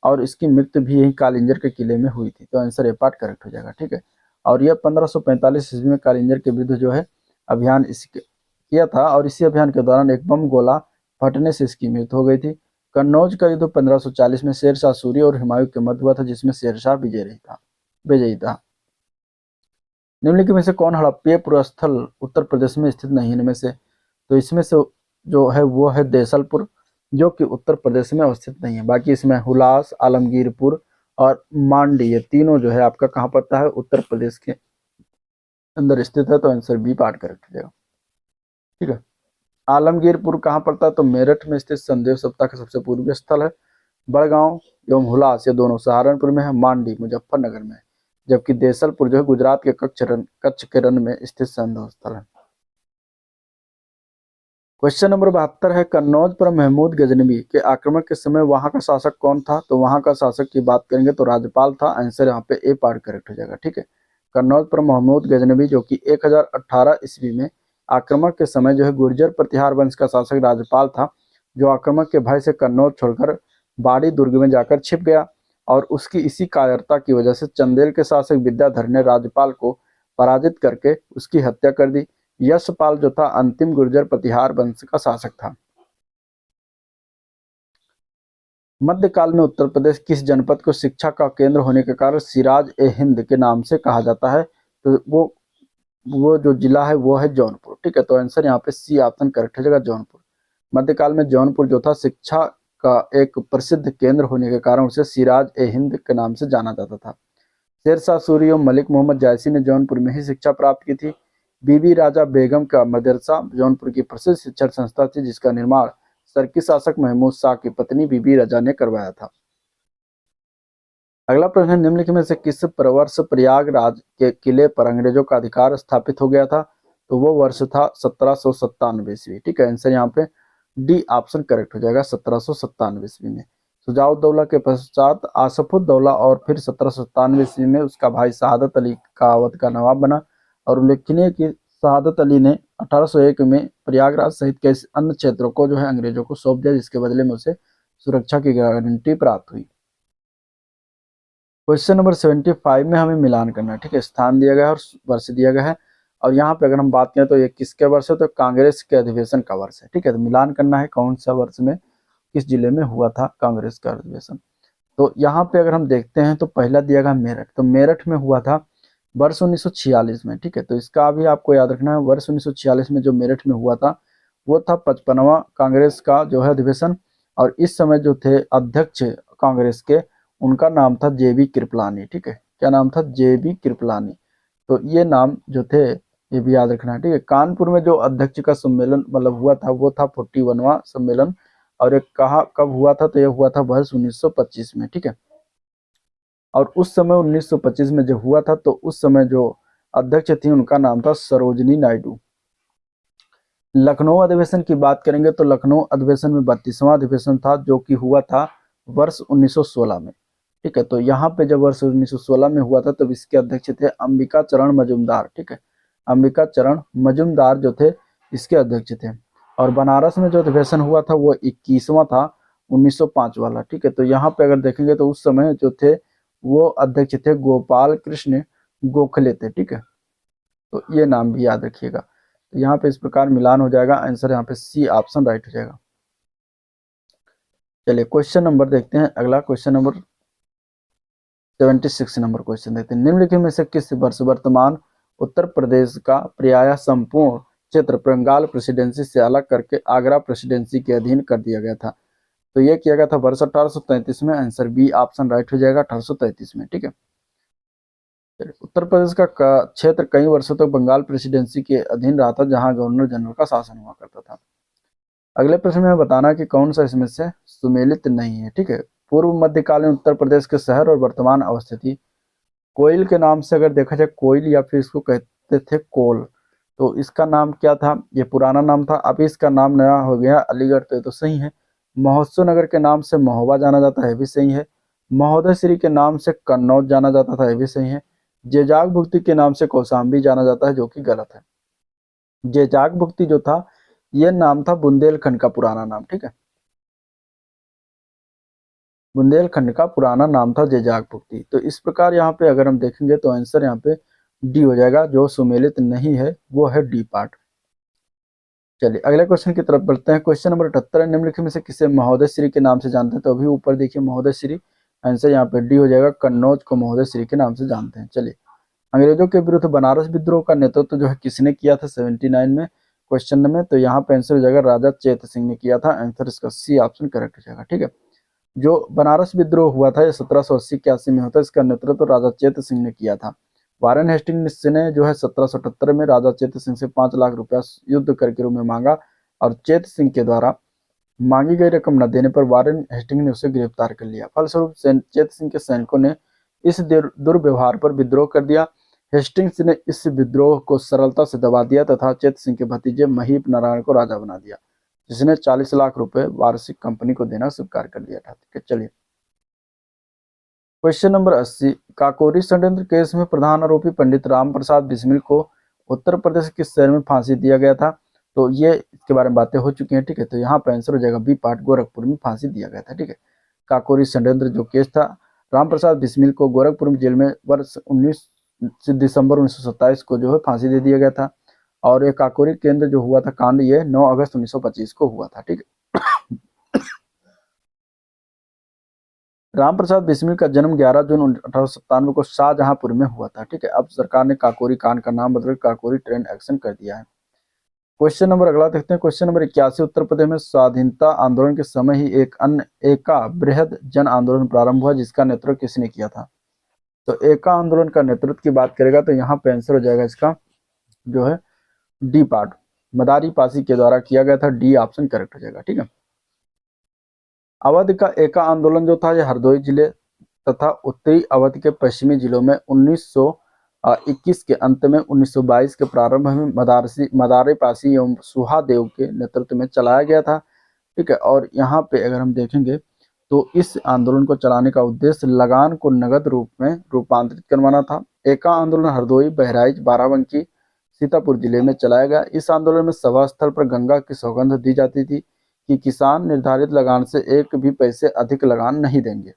और इसकी मृत्यु भी यही कालिंजर के किले में हुई थी। तो आंसर ए पार्ट करेक्ट हो जाएगा, ठीक है। और यह 1545 ईस्वी में कालिंजर के विरुद्ध जो है अभियान किया था और इसी अभियान के दौरान एक बम गोला फटने से इसकी मृत्यु हो गई थी। कन्नौज का युद्ध 1540 में शेरशाह सूरी और हुमायूं के मध्य हुआ था, जिसमें शेरशाह विजयी था। निम्नलिखित में से कौन हड़प्पीय पुरस्थल उत्तर प्रदेश में स्थित नहीं है? इनमें से तो इसमें से जो है वो है देसलपुर, जो कि उत्तर प्रदेश में अवस्थित नहीं है। बाकी इसमें हुलास, आलमगीरपुर और मांडी ये तीनों जो है आपका कहाँ पड़ता है? उत्तर प्रदेश के अंदर स्थित है। तो आंसर बी पार्ट करेक्ट हो जाएगा, ठीक है। आलमगीरपुर कहाँ पड़ता है? तो मेरठ में स्थित संदेव सप्ताह का सबसे पूर्वी स्थल है। बड़गांव एवं हुलास ये दोनों सहारनपुर में है। मांडी मुजफ्फरनगर में है, जबकि देसलपुर जो है गुजरात के कच्छ के रण में स्थित संदेव स्थल है। क्वेश्चन नंबर 72 है, कन्नौज पर महमूद गजनवी के आक्रमण के समय वहां का शासक कौन था? तो वहां का शासक की बात करेंगे तो राज्यपाल था। आंसर यहाँ पे ए पार्ट करेक्ट हो जाएगा, ठीक है। कन्नौज पर महमूद गजनवी जो कि 1018 ईस्वी में आक्रमण के समय जो है गुर्जर प्रतिहार वंश का शासक राज्यपाल था, जो आक्रमण के भय से कन्नौज छोड़कर बाड़ी दुर्ग में जाकर छिप गया और उसकी इसी कायरता की वजह से चंदेल के शासक विद्याधर ने राज्यपाल को पराजित करके उसकी हत्या कर दी। यशपाल जो था अंतिम गुर्जर प्रतिहार वंश का शासक था। मध्यकाल में उत्तर प्रदेश किस जनपद को शिक्षा का केंद्र होने के कारण सिराज ए हिंद के नाम से कहा जाता है? तो वो जो जिला है वो है जौनपुर, ठीक है। तो आंसर यहाँ पे सी ऑप्शन करेक्ट हो जाएगा, जौनपुर। मध्यकाल में जौनपुर जो था शिक्षा का एक प्रसिद्ध केंद्र होने के कारण उसे सिराज ए हिंद के नाम से जाना जाता था। शेरशाह सूरी और मलिक मोहम्मद जायसी ने जौनपुर में ही शिक्षा प्राप्त की थी। बीबी राजा बेगम का मदरसा जौनपुर की प्रसिद्ध शिक्षण संस्था थी, जिसका निर्माण सरकी शासक महमूद शाह की पत्नी बीबी राजा ने करवाया था। अगला प्रश्न है, निम्नलिखित में से किस वर्ष प्रयागराज के किले पर अंग्रेजों का अधिकार स्थापित हो गया था? तो वो वर्ष था 1797 ईस्वी, ठीक है। आंसर यहाँ पे डी ऑप्शन करेक्ट हो जाएगा 1797 ईस्वी में। शुजाउद्दौला के पश्चात आसफुद्दौला और फिर 1797 ईस्वी में उसका भाई शहादत अली का अवध का नवाब बना। और उल्लेखनीय कि शहादत अली ने 1801 में प्रयागराज सहित कई अन्य क्षेत्रों को जो है अंग्रेजों को सौंप दिया, जिसके बदले में उसे सुरक्षा की गारंटी प्राप्त हुई। क्वेश्चन नंबर 75 में हमें मिलान करना है, ठीक है। स्थान दिया गया है और वर्ष दिया गया है, और यहाँ पे अगर हम बात करें तो ये किसके वर्ष है, तो कांग्रेस के अधिवेशन का वर्ष है, ठीक है। तो मिलान करना है कौन सा वर्ष में किस जिले में हुआ था कांग्रेस का अधिवेशन। तो यहाँ पे अगर हम देखते हैं तो पहला दिया गया मेरठ, तो मेरठ में हुआ था वर्ष 1946 में, ठीक है। तो इसका भी आपको याद रखना है, वर्ष 1946 में जो मेरठ में हुआ था वो था 55वां कांग्रेस का जो है अधिवेशन। और इस समय जो थे अध्यक्ष कांग्रेस के, उनका नाम था JB कृपलानी, ठीक है। क्या नाम था? JB कृपलानी। तो ये नाम जो थे ये भी याद रखना है, ठीक है। कानपुर में जो अध्यक्ष का सम्मेलन मतलब हुआ था वो था 41वां सम्मेलन, और एक कहा कब हुआ था, तो ये हुआ था वर्ष 1925 में, ठीक है। और उस समय 1925 में जब हुआ था तो उस समय जो अध्यक्ष थी उनका नाम था सरोजनी नायडू। लखनऊ अधिवेशन की बात करेंगे तो लखनऊ अधिवेशन में 32वां अधिवेशन था, जो कि हुआ था वर्ष 1916 में, ठीक है। तो यहाँ पे जब वर्ष 1916 में हुआ था तब इसके अध्यक्ष थे अंबिका चरण मजूमदार, ठीक है। अंबिका चरण मजूमदार जो थे इसके अध्यक्ष थे। और बनारस में जो अधिवेशन हुआ था वो 21वां था, 1905 वाला, ठीक है। तो यहाँ पे अगर देखेंगे तो उस समय जो थे वो अध्यक्ष थे गोपाल कृष्ण गोखले थे, ठीक है। तो ये नाम भी याद रखिएगा। तो यहाँ पे इस प्रकार मिलान हो जाएगा, आंसर यहाँ पे सी ऑप्शन राइट हो जाएगा। चलिए क्वेश्चन नंबर देखते हैं, अगला क्वेश्चन नंबर 76 नंबर क्वेश्चन देखते हैं। निम्नलिखित में से किस वर्ष वर्तमान उत्तर प्रदेश का प्रायः संपूर्ण क्षेत्र बंगाल प्रेसिडेंसी से अलग करके आगरा प्रेसिडेंसी के अधीन कर दिया गया था? तो ये किया गया था वर्ष 1833 में, आंसर बी ऑप्शन राइट हो जाएगा 1833 में, ठीक है। उत्तर प्रदेश का क्षेत्र कई वर्षों तक बंगाल प्रेसिडेंसी के अधीन रहा था, जहां गवर्नर जनरल का शासन हुआ करता था। अगले प्रश्न में बताना कि कौन सा इसमें से सुमेलित नहीं है, ठीक है। पूर्व मध्यकालीन उत्तर प्रदेश के शहर और वर्तमान अवस्थिति। कोयल के नाम से अगर देखा जाए, कोयल या फिर इसको कहते थे कोल, तो इसका नाम क्या था? ये पुराना नाम था, अभी इसका नाम नया हो गया अलीगढ़, तो ये तो सही है। महोत्सव नगर के नाम से महोबा जाना जाता है, ये भी सही है। महोदय श्री के नाम से कन्नौज जाना जाता था, ये भी सही है। जेजाग भुक्ति के नाम से कौशाम्बी जाना जाता है, जो कि गलत है। जेजाग भुक्ति जो था ये नाम था बुंदेलखंड का पुराना नाम, ठीक है। बुंदेलखंड का पुराना नाम था जेजाग भुक्ति। तो इस प्रकार यहाँ पे अगर हम देखेंगे तो आंसर यहाँ पे डी हो जाएगा, जो सुमेलित नहीं है वो है डी पार्ट। चलिए अगले क्वेश्चन की तरफ बढ़ते हैं। क्वेश्चन नंबर 78, निम्नलिखित में से किसे महोदय श्री के नाम से जानते हैं? तो अभी ऊपर देखिए महोदय श्री, आंसर यहाँ पे डी हो जाएगा, कन्नौज को महोदय श्री के नाम से जानते हैं। चलिए अंग्रेजों के विरुद्ध बनारस विद्रोह का नेतृत्व जो है किसने किया था 79 में क्वेश्चन में? तो यहाँ पे आंसर हो जाएगा राजा चेत सिंह ने किया था, आंसर इसका सी ऑप्शन करेक्ट हो जाएगा, ठीक है। जो बनारस विद्रोह हुआ था ये 1780-81 में होता है, इसका नेतृत्व राजा चेत सिंह ने किया था। वारेन हेस्टिंग्स ने जो है 1778 में राजा चेत सिंह से 5 लाख रुपया युद्ध कर के रूप में मांगा, और चेत सिंह के द्वारा मांगी गई रकम न देने पर वारेन हेस्टिंग ने उसे गिरफ्तार कर लिया। फलस्वरूप चेत सिंह के सैनिकों ने इस दुर्व्यवहार पर विद्रोह कर दिया। हेस्टिंग्स ने इस विद्रोह को सरलता से दबा दिया तथा चेत सिंह के भतीजे महीप नारायण को राजा बना दिया, जिसने 40 लाख रुपए वार्षिक कंपनी को देना स्वीकार कर लिया था, ठीक है। चलिए क्वेश्चन नंबर 80, काकोरी षड्यंत्र केस में प्रधान आरोपी पंडित राम प्रसाद बिस्मिल को उत्तर प्रदेश के शहर में फांसी दिया गया था? तो ये इसके बारे में बातें हो चुकी हैं, ठीक है। तो यहाँ पे आंसर हो जाएगा बी पार्ट, गोरखपुर में फांसी दिया गया था, ठीक है। काकोरी षड्यंत्र जो केस था, राम प्रसाद बिस्मिल को गोरखपुर जेल में वर्ष 19 दिसंबर 1927 को जो है फांसी दे दिया गया था। और ये काकोरी केंद्र जो हुआ था कांड, ये 9 अगस्त 1925 को हुआ था, ठीक है। रामप्रसाद बिस्मिल का जन्म 11 जून 1897 को शाहजहांपुर में हुआ था, ठीक है। अब सरकार ने काकोरी कांड का नाम बदलकर काकोरी ट्रेन एक्शन कर दिया है। क्वेश्चन नंबर अगला देखते हैं। क्वेश्चन नंबर 81, उत्तर प्रदेश में स्वाधीनता आंदोलन के समय ही एक अन्य एका बृहद जन आंदोलन प्रारंभ हुआ, जिसका नेतृत्व किसने किया था? तो एका आंदोलन का नेतृत्व की बात करेगा तो यहाँ पे आंसर हो जाएगा इसका जो है डी पार्ट, मदारी पासी के द्वारा किया गया था, डी ऑप्शन करेक्ट हो जाएगा, ठीक है। अवध का एका आंदोलन जो था ये हरदोई जिले तथा उत्तरी अवध के पश्चिमी जिलों में 1921 के अंत में 1922 के प्रारंभ में मदारी पासी एवं सुहादेव के नेतृत्व में चलाया गया था। ठीक है। और यहाँ पे अगर हम देखेंगे तो इस आंदोलन को चलाने का उद्देश्य लगान को नगद रूप में रूपांतरित करवाना था। एका आंदोलन हरदोई, बहराइच, बाराबंकी, सीतापुर जिले में चलाया गया। इस आंदोलन में सभा स्थल पर गंगा की सौगंध दी जाती थी कि किसान निर्धारित लगान से एक भी पैसे अधिक लगान नहीं देंगे।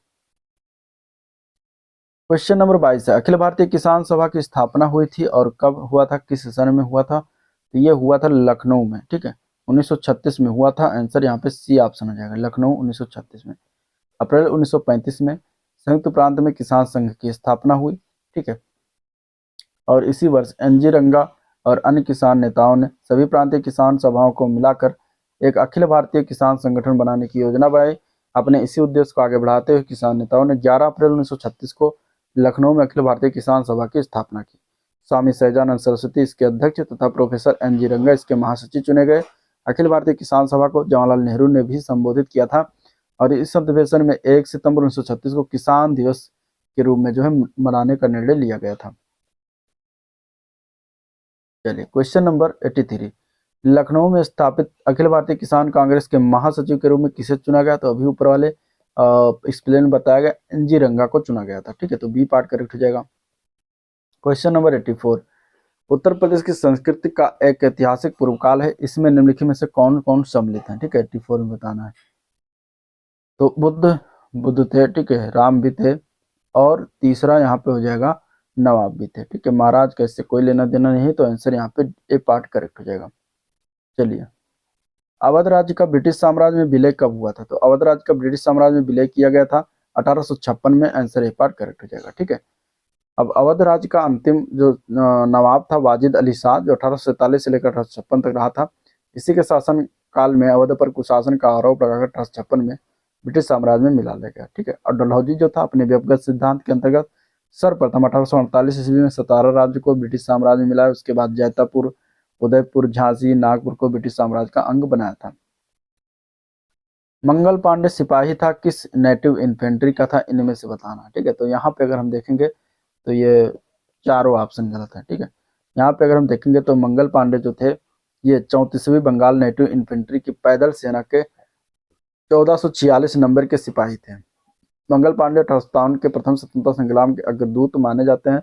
क्वेश्चन नंबर 22 है, अखिल भारतीय किसान सभा की स्थापना हुई थी और कब हुआ था, किस सन में हुआ था? तो ये हुआ था लखनऊ में, ठीक है, 1936 में हुआ था। आंसर यहाँ पे सी ऑप्शन हो जाएगा, लखनऊ 1936 में। अप्रैल 1935 में संयुक्त प्रांत में किसान संघ की स्थापना हुई, ठीक है। और इसी वर्ष एनजी रंगा और अन्य किसान नेताओं ने सभी प्रांतीय किसान सभाओं को मिलाकर एक अखिल भारतीय किसान संगठन बनाने की योजना बनाई। अपने इसी उद्देश्य को आगे बढ़ाते हुए किसान नेताओं ने 11 अप्रैल 1936 को लखनऊ में अखिल भारतीय किसान सभा की स्थापना की। स्वामी सहजानंद सरस्वती इसके अध्यक्ष तथा प्रोफेसर एनजी रंगा इसके महासचिव चुने गए। अखिल भारतीय किसान सभा को जवाहरलाल नेहरू ने भी संबोधित किया था और इस अधिवेशन में 1 सितंबर 1936 को किसान दिवस के रूप में जो है मनाने का निर्णय लिया गया था। चलिए क्वेश्चन नंबर 83, लखनऊ में स्थापित अखिल भारतीय किसान कांग्रेस के महासचिव के रूप में किसे चुना गया? तो अभी ऊपर वाले एक्सप्लेन बताया गया, एनजी रंगा को चुना गया था, ठीक है। तो बी पार्ट करेक्ट हो जाएगा। क्वेश्चन नंबर 84, उत्तर प्रदेश की संस्कृति का एक ऐतिहासिक पूर्वकाल है, इसमें निम्नलिखित में से कौन कौन सम्मिलित है? ठीक है, 84 में बताना है। तो बुद्ध थे, ठीक है, राम भी थे और तीसरा यहाँ पे हो जाएगा नवाब भी थे, ठीक है। महाराज का इससे कोई लेना देना नहीं, तो आंसर यहाँ पे ए पार्ट करेक्ट हो जाएगा। चलिए, अवध राज्य का ब्रिटिश साम्राज्य में विलय कब हुआ था? तो अवध राज्य का ब्रिटिश साम्राज्य में विलय किया गया था 1856 में, आंसर ए पार्ट करेक्ट हो जाएगा, ठीक है। अब अवध राज्य का अंतिम जो नवाब था वाजिद अली शाह, जो 1847 से लेकर 1856 तक रहा था। इसी के शासन काल में अवध पर कुशासन का आरोप लगाकर 1856 में ब्रिटिश साम्राज्य में मिला लिया गया, ठीक है। और डलहौजी जो था अपने व्यक्तिगत सिद्धांत के अंतर्गत सर्वप्रथम 1848 ईस्वी में 17 राज्य को ब्रिटिश साम्राज्य में मिलाया। उसके बाद जैतापुर, उदयपुर, झांसी, नागपुर को ब्रिटिश साम्राज्य का अंग बनाया था। मंगल पांडे सिपाही था, किस नेटिव इन्फेंट्री का था? इनमें से बताना, ठीक है। तो यहाँ पे अगर हम देखेंगे तो ये चारों ऑप्शन गलत है, ठीक है। यहाँ पे अगर हम देखेंगे तो मंगल पांडे जो थे ये 34वीं बंगाल नेटिव इन्फेंट्री की पैदल सेना के 1446 नंबर के सिपाही थे। मंगल पांडे 1857 के प्रथम स्वतंत्रता संग्राम के अग्रदूत माने जाते हैं।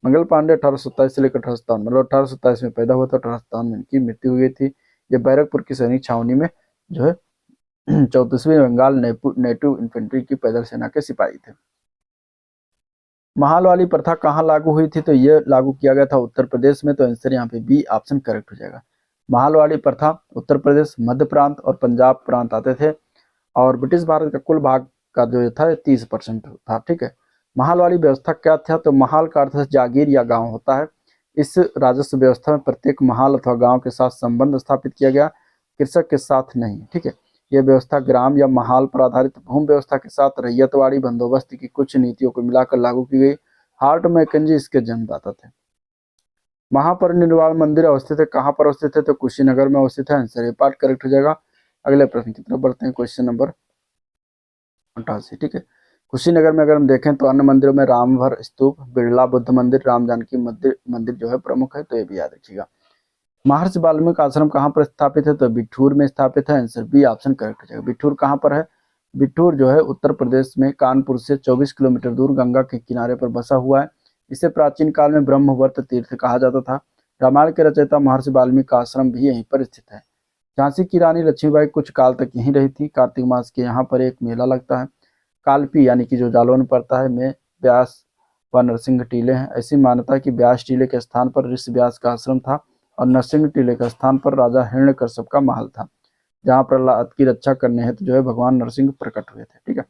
मंगल पांडे 1827 से लेकर 1857 मतलब 1827 में पैदा हुआ था, 1857 में इनकी मृत्यु हुई थी। ये बैरकपुर की सैनिक छावनी में जो है 34वीं बंगाल नेटिव इन्फेंट्री की पैदल सेना के सिपाही थे। महाल वाली प्रथा कहाँ लागू हुई थी? तो ये लागू किया गया था उत्तर प्रदेश में, तो आंसर यहाँ पे बी ऑप्शन करेक्ट हो जाएगा। महाल वाली प्रथा उत्तर प्रदेश, मध्य प्रांत और पंजाब प्रांत आते थे और ब्रिटिश भारत का कुल भाग का जो था 30% था, ठीक है। महाल वाली व्यवस्था क्या था? तो महाल का अर्थ जागीर या गांव होता है। इस राजस्व व्यवस्था में प्रत्येक महाल अथवा गांव के साथ संबंध स्थापित किया गया, कृषक के साथ नहीं, ठीक है। यह व्यवस्था ग्राम या महाल पर आधारित भूमि व्यवस्था के साथ रैयतवाड़ी बंदोबस्त की कुछ नीतियों को मिलाकर लागू की गई। हार्ट मैकेंजी इसके जन्मदाता थे। महापरिनिर्वाण मंदिर अवस्थित है, कहाँ पर अवस्थित है? तो कुशीनगर में अवस्थित है, आंसर ए पार्ट करेक्ट हो जाएगा। अगले प्रश्न की तरफ बढ़ते हैं, क्वेश्चन नंबर 88, ठीक है। कुशीनगर में अगर हम देखें तो अन्य मंदिरों में रामभर स्तूप, बिरला बुद्ध मंदिर, राम जानकी मंदिर जो है प्रमुख है, तो ये भी याद रखिएगा। महर्षि वाल्मीकि आश्रम कहाँ पर स्थापित है? तो बिठूर में स्थापित है, आंसर बी ऑप्शन करेक्ट हो जाएगा। बिठूर कहाँ पर है? बिठूर जो है उत्तर प्रदेश में कानपुर से 24 किलोमीटर दूर गंगा के किनारे पर बसा हुआ है। इसे प्राचीन काल में ब्रह्मवर्त तीर्थ कहा जाता था। रामायण के रचयिता महर्षि वाल्मीकि का आश्रम भी यहीं पर स्थित है। झांसी की रानी लक्ष्मीबाई कुछ काल तक यहीं रही थी। कार्तिक मास के यहाँ पर एक मेला लगता है। कालपी यानी कि जो जालौन पड़ता है में व्यास व नरसिंह टीले हैं। ऐसी मान्यता है कि व्यास टीले के स्थान पर ऋषि व्यास का आश्रम था और नरसिंह टीले के स्थान पर राजा हिरण्यकश्यप का महल था, जहां प्रहलाद की रक्षा करने हेतु जो है भगवान नरसिंह प्रकट हुए थे, ठीक है।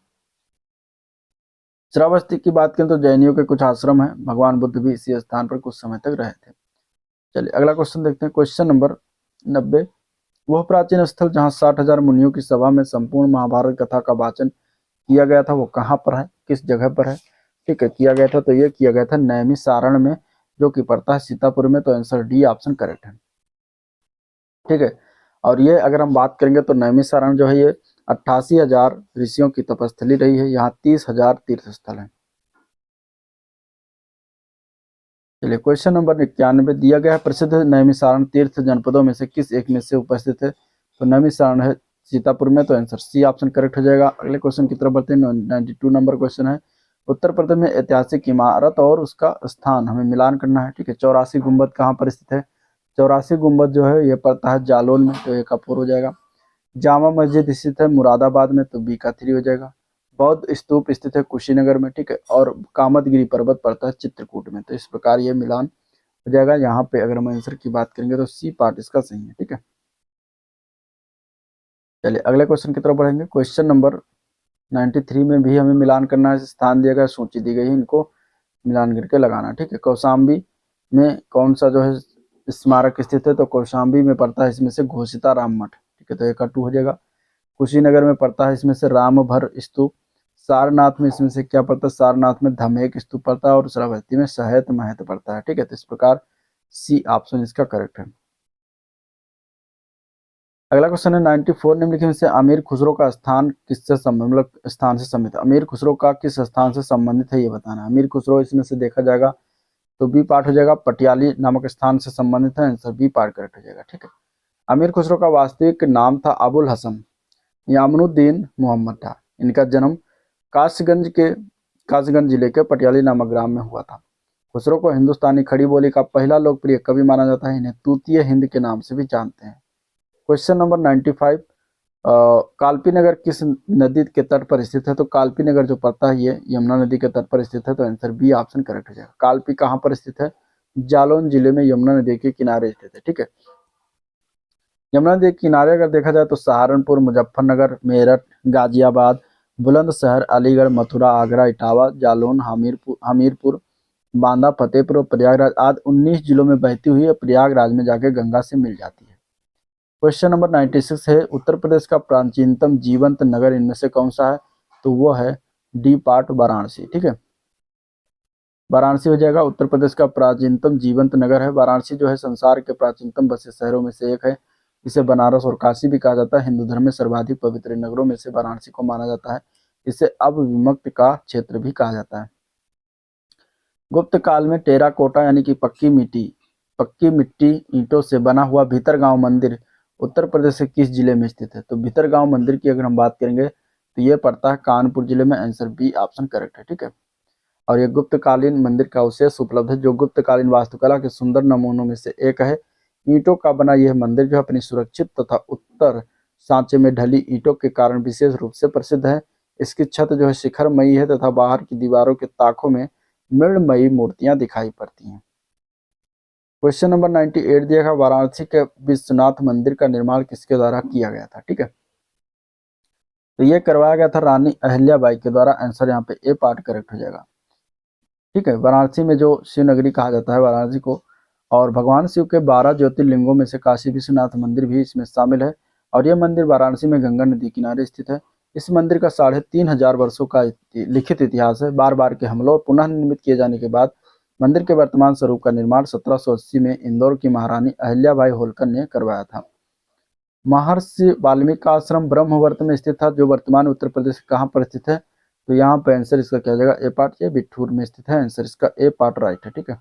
श्रावस्ती की बात करें तो जैनियों के कुछ आश्रम है, भगवान बुद्ध भी इसी स्थान पर कुछ समय तक रहे थे। चलिए अगला क्वेश्चन देखते हैं, क्वेश्चन नंबर 90, वह प्राचीन स्थल जहाँ 60,000 मुनियों की सभा में संपूर्ण महाभारत कथा का वाचन किया गया था वो कहाँ पर है, किस जगह पर है? ठीक है, किया गया था तो ये किया गया था नैमिषारण्य में, जो कि पड़ता है सीतापुर में, तो आंसर डी ऑप्शन करेक्ट है, ठीक है। और ये अगर हम बात करेंगे तो नैमिषारण्य जो है ये 88,000 ऋषियों की तपस्थली रही है। यहाँ 30,000 तीर्थ स्थल है। चलिए क्वेश्चन नंबर 91 दिया गया है, प्रसिद्ध नैमिषारण्य तीर्थ जनपदों में से किस एक में से उपस्थित है? तो नैमिषारण्य है सीतापुर में, तो आंसर सी ऑप्शन करेक्ट हो जाएगा। अगले क्वेश्चन की तरफ बढ़ते हैं। 92 नंबर क्वेश्चन है, उत्तर प्रदेश में ऐतिहासिक इमारत और उसका स्थान हमें मिलान करना है। ठीक है, 84 गुंबद कहाँ पर स्थित है? 84 गुंबद जो है ये पड़ता है जालौन में, तो ए का 4 हो जाएगा। जामा मस्जिद स्थित है मुरादाबाद में, तो बी का 3 हो जाएगा। बौद्ध स्तूप स्थित है कुशीनगर में, ठीक है, और कामदगिरी पर्वत पड़ता है चित्रकूट में, तो इस प्रकार ये मिलान हो जाएगा। यहाँ पे अगर हम आंसर की बात करेंगे तो सी पार्ट इसका सही है। ठीक है, चलिए अगले क्वेश्चन की तरफ बढ़ेंगे। क्वेश्चन नंबर 93 में भी हमें मिलान करना है। स्थान दिया गया, सूची दी गई है, इनको मिलान करके लगाना। ठीक है, कौशाम्बी में कौन सा जो है स्मारक स्थित है? तो कौशाम्बी में पड़ता है इसमें से घोषिता राम मठ। ठीक है, तो एक का 2 हो जाएगा। कुशीनगर में पड़ता है इसमें से रामभर स्तूप। सारनाथ में इसमें से क्या पड़ता है? सारनाथ में धमेक स्तूप पड़ता है, और श्रावस्ती में सहेत महत पड़ता है। ठीक है, तो इस प्रकार सी ऑप्शन इसका करेक्ट है। अगला क्वेश्चन है 94 निम्नलिखित में से अमीर खुसरो का स्थान किससे मतलब स्थान से संबंधित है? अमीर खुसरो का किस स्थान से संबंधित है ये बताना है। अमीर खुसरो इसमें से देखा जाएगा तो बी पार्ट हो जाएगा, पटियाली नामक स्थान से संबंधित है, आंसर बी पार्ट करेक्ट हो जाएगा। ठीक है, अमीर खुसरो का वास्तविक नाम था अबुल हसन यामनुद्दीन मोहम्मद था। इनका जन्म कासगंज जिले के पटियाली नामक ग्राम में हुआ था। खुसरो को हिंदुस्तानी खड़ी बोली का पहला लोकप्रिय कवि माना जाता है। इन्हें तूतीय हिंद के नाम से भी जानते हैं। क्वेश्चन नंबर 95, कालपी नगर किस नदी के तट पर स्थित है? तो कालपी नगर जो पड़ता है ये यमुना नदी के तट पर स्थित है, तो आंसर बी ऑप्शन करेक्ट हो जाएगा। कालपी कहाँ पर स्थित है? जालौन जिले में यमुना नदी के किनारे स्थित है। ठीक है, यमुना नदी के किनारे अगर देखा जाए तो सहारनपुर, मुजफ्फरनगर, मेरठ, गाजियाबाद, बुलंदशहर, अलीगढ़, मथुरा, आगरा, इटावा, जालौन, हमीरपुर, बांदा, फतेहपुर और प्रयागराज आदि 19 जिलों में बहती हुई प्रयागराज में जाकर गंगा से मिल जाती है। क्वेश्चन नंबर 96 है, उत्तर प्रदेश का प्राचीनतम जीवंत नगर इनमें से कौन सा है? तो वो है डी पार्ट वाराणसी। ठीक है, वाराणसी हो जाएगा उत्तर प्रदेश का प्राचीनतम जीवंत नगर है। वाराणसी जो है संसार के प्राचीनतम बसे शहरों में से एक है। इसे बनारस और काशी भी कहा जाता है। हिंदू धर्म में सर्वाधिक पवित्र नगरों में से वाराणसी को माना जाता है। इसे अविमुक्त का क्षेत्र भी कहा जाता है। गुप्त काल में टेराकोटा यानी कि पक्की मिट्टी ईंटों से बना हुआ भीतरगांव मंदिर उत्तर प्रदेश के किस जिले में स्थित है? तो भीतरगांव मंदिर की अगर हम बात करेंगे तो ये पड़ता है कानपुर जिले में, आंसर बी ऑप्शन करेक्ट है। ठीक है, और ये गुप्तकालीन मंदिर का अवशेष उपलब्ध है, जो गुप्तकालीन वास्तुकला के सुंदर नमूनों में से एक है। ईंटों का बना यह मंदिर जो अपनी सुरक्षित तथा उत्तर सांचे में ढली ईंटों के कारण विशेष रूप से प्रसिद्ध है। इसकी छत जो है शिखरमयी है तथा बाहर की दीवारों के ताकों में मृणमयी मूर्तियां दिखाई पड़ती हैं। क्वेश्चन नंबर 98 दिया गया, वाराणसी के विश्वनाथ मंदिर का निर्माण किसके द्वारा किया गया था? ठीक है, तो ये करवाया गया था रानी अहिल्याबाई के द्वारा, आंसर यहाँ पे ए पार्ट करेक्ट हो जाएगा। ठीक है, वाराणसी में जो शिव नगरी कहा जाता है वाराणसी को, और भगवान शिव के 12 ज्योतिर्लिंगों में से काशी विश्वनाथ मंदिर भी इसमें शामिल है, और यह मंदिर वाराणसी में गंगा नदी किनारे स्थित है। इस मंदिर का 3500 वर्षों का लिखित इतिहास है। बार बार के हमलों और पुनः निर्मित किए जाने के बाद मंदिर के वर्तमान स्वरूप का निर्माण 1780 में इंदौर की महारानी अहिल्याबाई होलकर ने करवाया था। महर्षि वाल्मीकि का आश्रम ब्रह्मवर्त में स्थित था, जो वर्तमान उत्तर प्रदेश कहाँ पर स्थित है? तो यहाँ पर आंसर इसका क्या जाएगा? ए पार्ट, ये बिठूर में स्थित है, आंसर इसका ए पार्ट राइट है। ठीक है,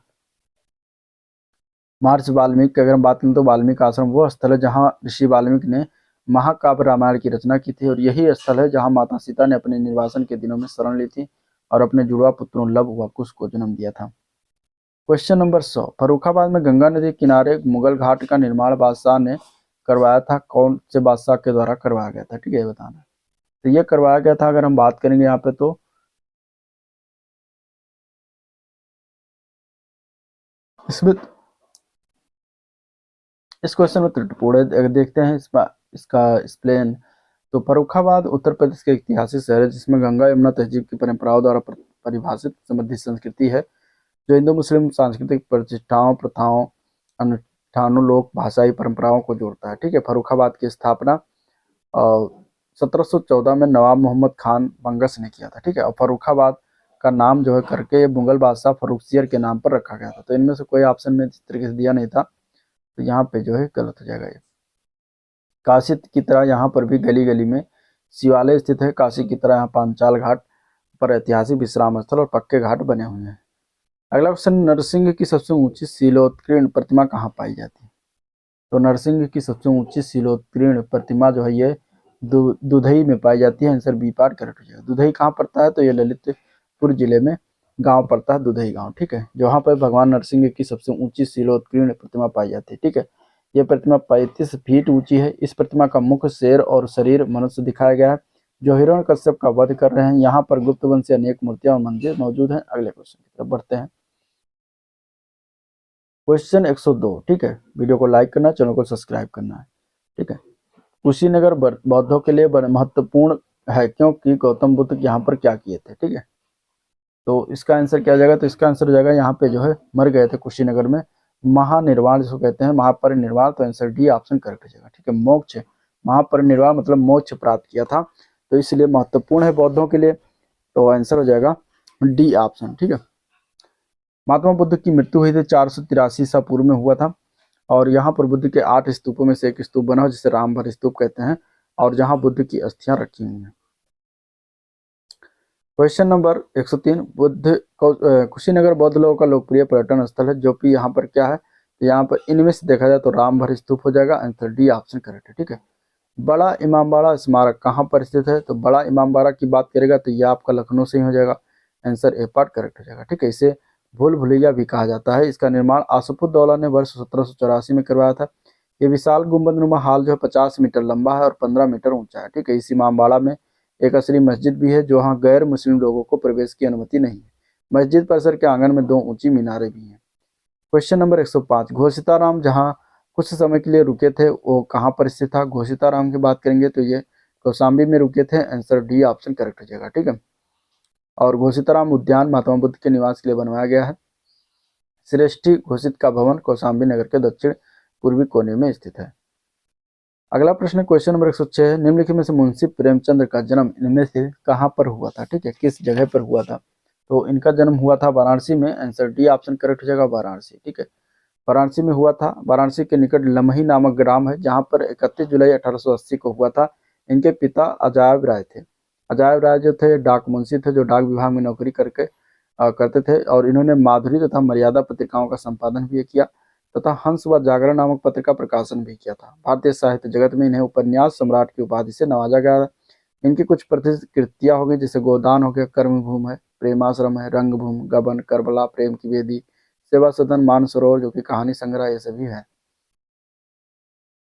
महर्षि वाल्मीकि की अगर हम बात करें तो वाल्मीकि आश्रम वो स्थल है जहाँ ऋषि वाल्मीकि ने महाकाव्य रामायण की रचना की थी, और यही स्थल है जहाँ माता सीता ने अपने निर्वासन के दिनों में शरण ली थी और अपने जुड़वा पुत्रों लव व कुश को जन्म दिया था। क्वेश्चन नंबर 100, फर्रुखाबाद में गंगा नदी किनारे मुगल घाट का निर्माण बादशाह ने करवाया था, कौन से बादशाह के द्वारा करवाया गया था? ठीक है, ये बताना। तो ये करवाया गया था, अगर हम बात करेंगे यहाँ पे तो इसमें इस क्वेश्चन में त्रुटिपूर्ण अगर देखते हैं इसका एक्सप्लेन, तो फर्रुखाबाद उत्तर प्रदेश के ऐतिहासिक शहर है जिसमें गंगा यमुना तहजीब की परंपराओं द्वारा परिभाषित समृद्ध संस्कृति है, जो हिंदू मुस्लिम सांस्कृतिक प्रतिष्ठाओं, प्रथाओं, अनुष्ठानों, लोक भाषाई परंपराओं को जोड़ता है। ठीक है, फर्रुखाबाद की स्थापना 1714 में नवाब मोहम्मद खान बंगस ने किया था। ठीक है, और फर्रुखाबाद का नाम जो है करके मुगल बादशाह फर्रुखसियर के नाम पर रखा गया था। तो इनमें से कोई ऑप्शन में जिस तरीके से दिया नहीं था, तो यहाँ पे जो है गलत हो जाएगा ये। काशी की तरह यहाँ पर भी गली गली में शिवालय स्थित है। काशी की तरह यहाँ पांचाल घाट पर ऐतिहासिक विश्राम स्थल और पक्के घाट बने हुए हैं। अगला क्वेश्चन, नरसिंह की सबसे ऊंची शिलोत्कीर्ण प्रतिमा कहाँ पाई जाती है? तो नरसिंह की सबसे ऊंची शिलोत्कीर्ण प्रतिमा जो है ये दुधई में पाई जाती है। आंसर बी पार्ट करेक्ट हो जाएगा। दुधई कहाँ पड़ता है? तो ये ललितपुर जिले में गांव पड़ता है, दुधई गांव। ठीक है, जहाँ पर भगवान नरसिंह की सबसे ऊंची शिलोत्कीर्ण प्रतिमा पाई जाती है। ठीक है, यह प्रतिमा 35 फीट ऊंची है। इस प्रतिमा का मुख शेर और शरीर मनुष्य दिखाया गया है, जो हिरण्यकश्यप का वध कर रहे हैं। यहाँ पर गुप्त वंश से अनेक मूर्तियां और मंदिर मौजूद हैं। अगले क्वेश्चन की तरफ बढ़ते हैं। क्वेश्चन 102। ठीक है, वीडियो को लाइक करना, चैनल को सब्सक्राइब करना है। ठीक है, कुशीनगर बौद्धों के लिए महत्वपूर्ण है क्योंकि गौतम बुद्ध यहाँ पर क्या किए थे? ठीक है, तो इसका आंसर क्या हो जाएगा? तो इसका आंसर हो जाएगा, यहाँ पे जो है मर गए थे कुशीनगर में, महानिर्वाण जिसको कहते हैं, महापरिनिर्वाण। तो आंसर डी ऑप्शन करेक्ट हो जाएगा। ठीक है, मोक्ष, महापरिनिर्वाण मतलब मोक्ष प्राप्त किया था, तो इसलिए महत्वपूर्ण है बौद्धों के लिए। तो आंसर हो जाएगा डी ऑप्शन। ठीक है, महात्मा बुद्ध की मृत्यु हुई थी 483 ईसा पूर्व में हुआ था, और यहाँ पर बुद्ध के 8 स्तूपों में से एक स्तूप बना हो जिसे रामभर स्तूप कहते हैं, और जहाँ बुद्ध की अस्थियां रखी हुई हैं। Question number 103। कुशीनगर बौद्ध लोगों का लोकप्रिय पर्यटन स्थल है, जो कि यहाँ पर क्या है? तो यहाँ पर इनमें से देखा जाए तो रामभर स्तूप हो जाएगा। आंसर डी ऑप्शन करेक्ट है। ठीक है, बड़ा इमामबाड़ा स्मारक कहाँ पर स्थित है? तो बड़ा इमामबाड़ा की बात करेगा तो यह आपका लखनऊ से ही हो जाएगा। आंसर ए पार्ट करेक्ट हो जाएगा। ठीक है, इसे भूल भुलैया भी कहा जाता है। इसका निर्माण आसफुद्दौला ने वर्ष 1784 में करवाया था। ये विशाल गुंबदनुमा हाल जो है 50 मीटर लंबा है और 15 मीटर ऊंचा है। ठीक है, इस इमामबाड़ा में एक असली मस्जिद भी है, जो वहाँ गैर मुस्लिम लोगों को प्रवेश की अनुमति नहीं है। मस्जिद परिसर के आंगन में 2 ऊंची मीनारें भी हैं। Question number 105। घोषिताराम जहाँ कुछ समय के लिए रुके थे, वो कहाँ पर स्थित था? घोषिताराम की बात करेंगे तो ये कौशाम्बी में रुके थे। आंसर डी ऑप्शन करेक्ट हो जाएगा। ठीक है, और घोषिताराम उद्यान महात्मा बुद्ध के निवास के लिए बनवाया गया है। श्रेष्ठी घोषित का भवन कौशाम्बी नगर के दक्षिण पूर्वी कोने में स्थित है। अगला प्रश्न क्वेश्चन नंबर 106। निम्नलिखित में से मुंशी प्रेमचंद्र का जन्म इनमें से कहाँ पर हुआ था? ठीक है, किस जगह पर हुआ था? तो इनका जन्म हुआ था वाराणसी में। आंसर डी ऑप्शन करेक्ट हो जाएगा, वाराणसी। ठीक है, वाराणसी में हुआ था। वाराणसी के निकट लमही नामक ग्राम है, जहाँ पर 31 जुलाई 1880 को हुआ था। इनके पिता अजायब राय थे। अजायब राय जो थे डाक मुंशी थे, जो डाक विभाग में नौकरी करते थे, और इन्होंने माधुरी तथा मर्यादा पत्रिकाओं का संपादन भी किया तथा हंस व जागरण नामक पत्र का प्रकाशन भी किया था। भारतीय साहित्य जगत में इन्हें उपन्यास सम्राट की उपाधि से नवाजा गया। इनकी कुछ प्रसिद्ध कृतियां हो गई, जैसे गोदान हो गया, कर्मभूमि है, प्रेमाश्रम है, रंगभूमि, गबन, करबला, प्रेम की वेदी, सेवा सदन, मानसरोवर जो कि कहानी संग्रह, ये सभी है।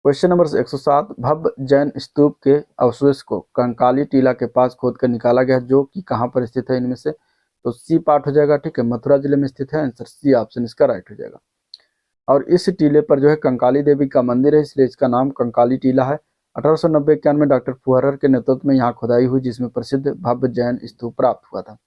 Question number 107। भव्य जैन स्तूप के अवशेष को कंकाली टीला के पास खोद कर निकाला गया, जो कि कहाँ पर स्थित है इनमें से? तो सी पार्ट हो जाएगा। ठीक है, मथुरा जिले में स्थित है। आंसर सी ऑप्शन इसका राइट हो जाएगा। और इस टीले पर जो है कंकाली देवी का मंदिर है, इसलिए इसका नाम कंकाली टीला है। 1890-91 में डॉक्टर फुहरर के नेतृत्व में यहाँ खुदाई हुई, जिसमें प्रसिद्ध भव्य जैन स्तूप प्राप्त हुआ था।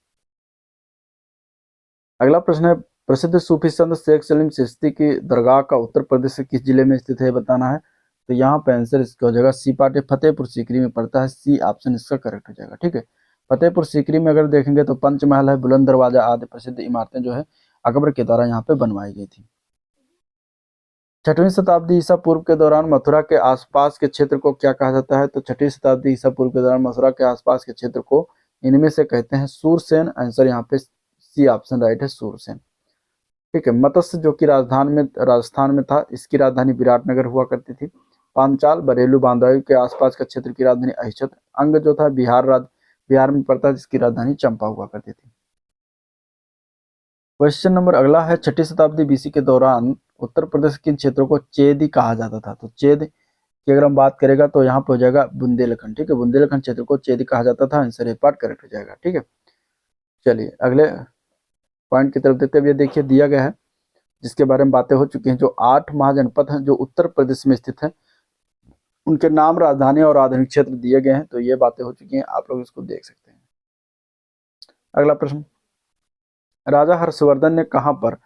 अगला प्रश्न है, प्रसिद्ध सूफी संत शेख सलीम चिश्ती की दरगाह का उत्तर प्रदेश के किस जिले में स्थित है बताना है। तो यहाँ पे आंसर इसका हो जाएगा सी पार्ट, फतेहपुर सीकरी में पड़ता है। सी ऑप्शन इसका करेक्ट हो जाएगा। ठीक है, फतेहपुर सीकरी में अगर देखेंगे तो पंचमहल है, बुलंद दरवाजा आदि प्रसिद्ध इमारतें जो है अकबर के द्वारा यहाँ पे बनवाई गई थी। 6वीं शताब्दी ईसा पूर्व के दौरान मथुरा के आसपास के क्षेत्र को क्या कहा जाता है? तो 6वीं शताब्दी ईसा पूर्व के दौरान मथुरा के आसपास के क्षेत्र को इनमें से कहते हैं सूरसेन। आंसर यहाँ पे सी ऑप्शन राइट है, सूरसेन। ठीक है, मत्स्य जो कि राजस्थान में था, इसकी राजधानी विराटनगर हुआ करती थी। पांचाल बरेलू बांदाई के आसपास का क्षेत्र की राजधानी अहिच्छत्र। अंग जो था बिहार में पड़ता है, जिसकी राजधानी चंपा हुआ करती थी। क्वेश्चन नंबर अगला है, 6वीं शताब्दी बीसी के दौरान उत्तर प्रदेश के क्षेत्रों को चेदी कहा जाता था। तो चेद की अगर हम बात करेगा तो यहाँ पे हो जाएगा बुंदेलखंड। ठीक है, बुंदेलखंड क्षेत्र को चेदी कहा जाता था। आंसर ए पार्ट करेक्ट हो जाएगा। ठीक है, चलिए अगले पॉइंट की तरफ देखते हुए देखिए दिया गया है, जिसके बारे में बातें हो चुकी हैं। जो 8 महाजनपद हैं जो उत्तर प्रदेश में स्थित हैं, उनके नाम, राजधानी और आधुनिक क्षेत्र दिए गए हैं। तो ये बातें हो चुकी हैं, आप लोग इसको देख सकते हैं। अगला प्रश्न, राजा हर्षवर्धन ने कहाँ पर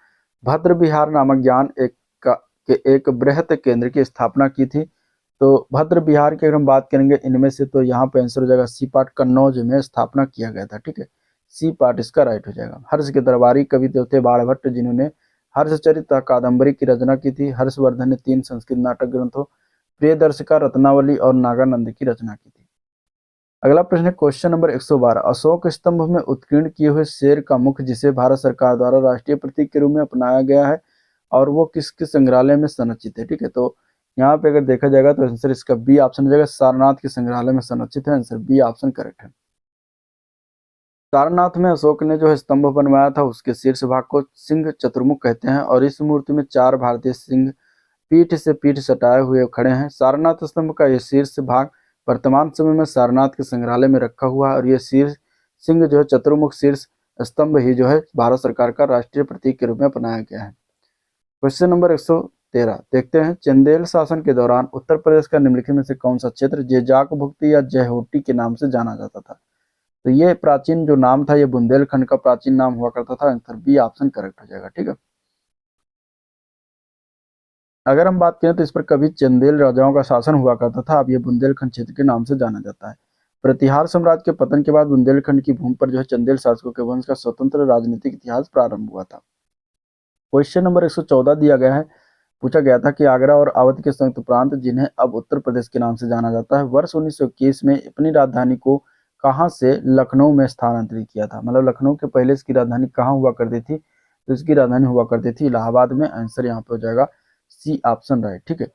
भद्र विहार नामक ज्ञान के एक बृहत केंद्र की स्थापना की थी? तो भद्र विहार की अगर हम बात करेंगे इनमें से, तो यहाँ पे आंसर हो जाएगा सी पार्ट, कन्नौज में स्थापना किया गया था। ठीक है, सी पार्ट इसका राइट हो जाएगा। हर्ष के दरबारी कवि जो थे बाणभट्ट, जिन्होंने हर्षचरित कादंबरी की रचना की थी। हर्षवर्धन ने 3 संस्कृत नाटक ग्रंथों प्रियदर्शिका, रत्नावली और नागानंद की रचना की थी। अगला प्रश्न है क्वेश्चन नंबर 112। अशोक स्तंभ में उत्कीर्ण किए हुए शेर का मुख, जिसे भारत सरकार द्वारा राष्ट्रीय प्रतीक के रूप में अपनाया गया है, और वो किसके संग्रहालय में संरक्षित है? ठीक है, तो यहाँ पे अगर देखा जाएगा तो आंसर इसका बी ऑप्शन हो जाएगा, सारनाथ के संग्रहालय में संरक्षित है। आंसर बी ऑप्शन करेक्ट है। सारनाथ में अशोक ने जो है स्तंभ बनवाया था, उसके शीर्ष भाग को सिंह चतुर्मुख कहते हैं और इस मूर्ति में 4 भारतीय सिंह पीठ से पीठ सटाए हुए खड़े हैं। सारनाथ स्तंभ का यह शीर्ष भाग वर्तमान समय में सारनाथ के संग्रहालय में रखा हुआ है और यह शीर्ष सिंह जो है चतुर्मुख शीर्ष स्तंभ ही जो है भारत सरकार का राष्ट्रीय प्रतीक के रूप में अपनाया गया है। क्वेश्चन नंबर 113 देखते हैं, चंदेल शासन के दौरान उत्तर प्रदेश का निम्नलिखित में से कौन सा क्षेत्र जेजाक भुक्ति या जयहोटी के नाम से जाना जाता था? तो ये प्राचीन जो नाम था ये बुंदेलखंड का प्राचीन नाम हुआ करता था। आंसर बी ऑप्शन करेक्ट हो जाएगा। ठीक है, अगर हम बात करें तो इस पर कभी चंदेल राजाओं का शासन हुआ करता था, अब ये बुंदेलखंड क्षेत्र के नाम से जाना जाता है। प्रतिहार साम्राज्य के पतन के बाद बुंदेलखंड की भूमि पर जो है चंदेल शासकों के वंश का स्वतंत्र राजनीतिक इतिहास प्रारंभ हुआ था। क्वेश्चन नंबर 114 दिया गया है, पूछा गया था कि आगरा और अवध के संयुक्त प्रांत जिन्हें अब उत्तर प्रदेश के नाम से जाना जाता है, वर्ष 1921 में अपनी राजधानी को कहां से लखनऊ में स्थानांतरित किया था? मतलब लखनऊ के पहले इसकी राजधानी कहां हुआ करती थी? तो इसकी राजधानी हुआ करती थी इलाहाबाद में। आंसर यहाँ पे हो जाएगा सी ऑप्शन राइट। ठीक है,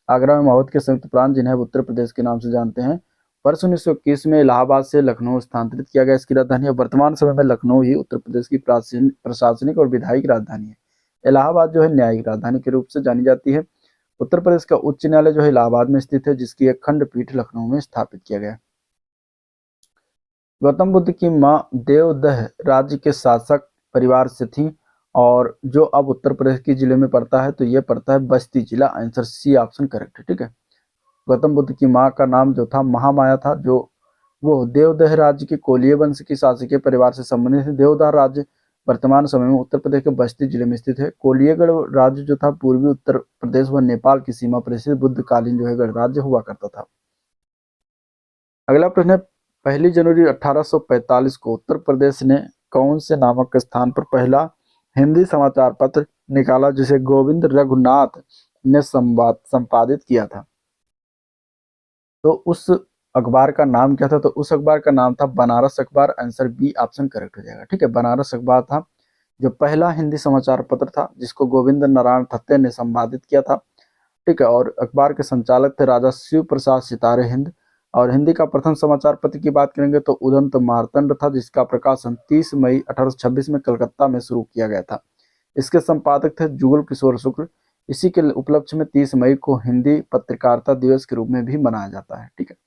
आगरा एवं अवध के संयुक्त प्रांत जिन्हें अब उत्तर प्रदेश के नाम से जानते हैं, वर्ष 1921 में इलाहाबाद से लखनऊ स्थानांतरित किया गया इसकी राजधानी। और वर्तमान समय में लखनऊ ही उत्तर प्रदेश की प्राचीन प्रशासनिक और विधायिक राजधानी है। इलाहाबाद जो है न्यायिक राजधानी के रूप से जानी जाती है। उत्तर प्रदेश का उच्च न्यायालय जो है इलाहाबाद में स्थित है, जिसकी एक खंडपीठ लखनऊ में स्थापित किया गया। गौतम बुद्ध की मां देवदह राज्य के शासक परिवार से थी और जो अब उत्तर प्रदेश के जिले में पड़ता है, तो ये पड़ता है बस्ती जिला। आंसर सी ऑप्शन करेक्ट है। ठीक है, गौतम बुद्ध की मां का नाम जो था महामाया था, जो वो देवदह राज्य के कोलिय वंश की शासकीय परिवार से संबंधित है। देवदह राज्य वर्तमान समय में उत्तर प्रदेश के बस्ती जिले में स्थित है। कोलियगढ़ राज्य जो था पूर्वी उत्तर प्रदेश व नेपाल की सीमा पर स्थित बुद्धकालीन जो है गणराज्य हुआ करता था। अगला प्रश्न है, 1 जनवरी 1845 को उत्तर प्रदेश ने कौन से नामक स्थान पर पहला हिंदी समाचार पत्र निकाला जिसे गोविंद रघुनाथ ने संपादित किया था? तो उस अखबार का नाम क्या था? तो उस अखबार का नाम था बनारस अखबार। आंसर बी ऑप्शन करेक्ट हो जाएगा। ठीक है, बनारस अखबार था जो पहला हिंदी समाचार पत्र था जिसको गोविंद नारायण थत्ते ने संपादित किया था। ठीक है, और अखबार के संचालक थे राजा शिव प्रसाद सितारे हिंद। और हिंदी का प्रथम समाचार पत्र की बात करेंगे तो उदंत मार्तंड था, जिसका प्रकाशन 30 मई 1826 में कलकत्ता में शुरू किया गया था। इसके संपादक थे जुगल किशोर शुक्ल। इसी के उपलक्ष्य में 30 मई को हिंदी पत्रकारिता दिवस के रूप में भी मनाया जाता है। ठीक है,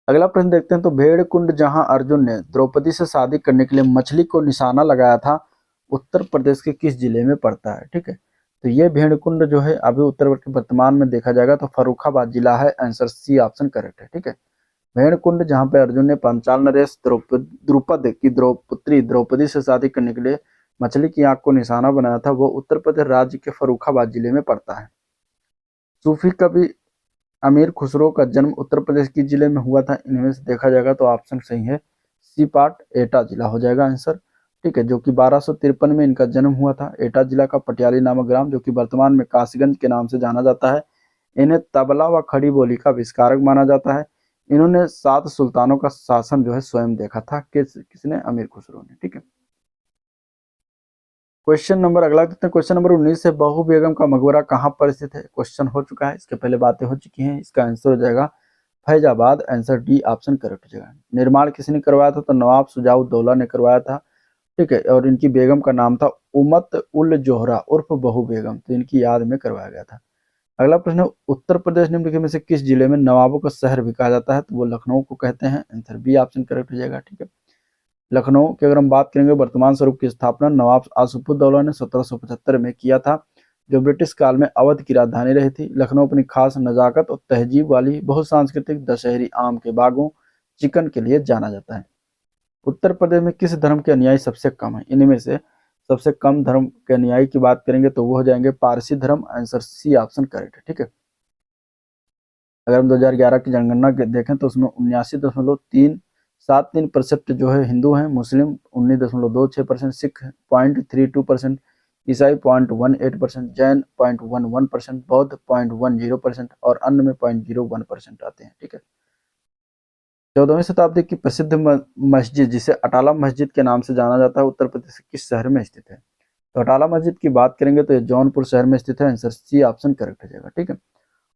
अगला प्रश्न देखते हैं, तो भेड़ कुंड जहां अर्जुन ने द्रौपदी से शादी करने के लिए मछली को निशाना लगाया था, उत्तर प्रदेश के किस जिले में पड़ता है? ठीक है, तो ये भेड़कुंड जो है अभी उत्तर वर्तमान में देखा जाएगा तो फर्रुखाबाद जिला है। आंसर सी ऑप्शन करेक्ट है। ठीक है, भेड़कुंड जहां पे अर्जुन ने पांचाल नरेश द्रुपद की पुत्री द्रौपदी से शादी करने के लिए मछली की आंख को निशाना बनाया था, वो उत्तर प्रदेश राज्य के फर्रुखाबाद जिले में पड़ता है। सूफी कवि अमीर खुसरो का जन्म उत्तर प्रदेश के जिले में हुआ था। इनमें से देखा जाएगा तो ऑप्शन सही है सी पार्ट, एटा जिला हो जाएगा आंसर। ठीक है, जो कि 1253 में इनका जन्म हुआ था। एटा जिला का पटियाली नामक ग्राम जो कि वर्तमान में काशीगंज के नाम से जाना जाता है। इन्हें तबला व खड़ी बोली का आविष्कारक माना जाता है। इन्होंने 7 सुल्तानों का शासन जो है स्वयं देखा था। किसने? अमीर खुसरो ने। ठीक है, क्वेश्चन नंबर अगला देखते हैं, क्वेश्चन नंबर 19 है, बहू बेगम का मकबरा कहाँ पर स्थित है? क्वेश्चन हो चुका है, इसके पहले बातें हो चुकी हैं। इसका आंसर हो जाएगा Faizabad. Answer D option correct हो जाएगा। निर्माण किसने करवाया था? तो नवाब शुजाउद्दौला ने करवाया था। ठीक है, और इनकी बेगम का नाम था उमत उल जोहरा उर्फ बहू बेगम, तो इनकी याद में करवाया गया था। अगला प्रश्न, उत्तर प्रदेश निम्नलिखित में से किस जिले में नवाबों का शहर भी कहा जाता है? तो वो लखनऊ को कहते हैं। आंसर बी ऑप्शन करेक्ट हो जाएगा। ठीक है, लखनऊ की अगर हम बात करेंगे, वर्तमान स्वरूप की स्थापना नवाब आसिफउद्दौला ने 1775 में किया था, जो ब्रिटिश काल में अवध की राजधानी रही थी। लखनऊ अपनी खास नजाकत और तहजीब वाली बहुसांस्कृतिक दशहरी आम के बागों चिकन के लिए जाना जाता है। उत्तर प्रदेश में किस धर्म के अनुयायी सबसे कम है? इनमें से सबसे कम धर्म के अनुयायी की बात करेंगे तो वो हो जाएंगे पारसी धर्म। आंसर सी ऑप्शन करेक्ट है। ठीक है, अगर हम 2011 की जनगणना देखें तो उसमें 79.373% जो है हिंदू हैं, मुस्लिम 19.26%, सिख 0.32%, ईसाई 0.18%, जैन 0.11%, बौद्ध 0.10% और अन्य में 0.01% आते हैं। ठीक है, 14वीं शताब्दी की प्रसिद्ध मस्जिद जिसे अटाला मस्जिद के नाम से जाना जाता है, उत्तर प्रदेश के किस शहर में स्थित है? तो अटाला मस्जिद की बात करेंगे तो ये जौनपुर शहर में स्थित है, आंसर सी ऑप्शन करेक्ट हो जाएगा। ठीक है,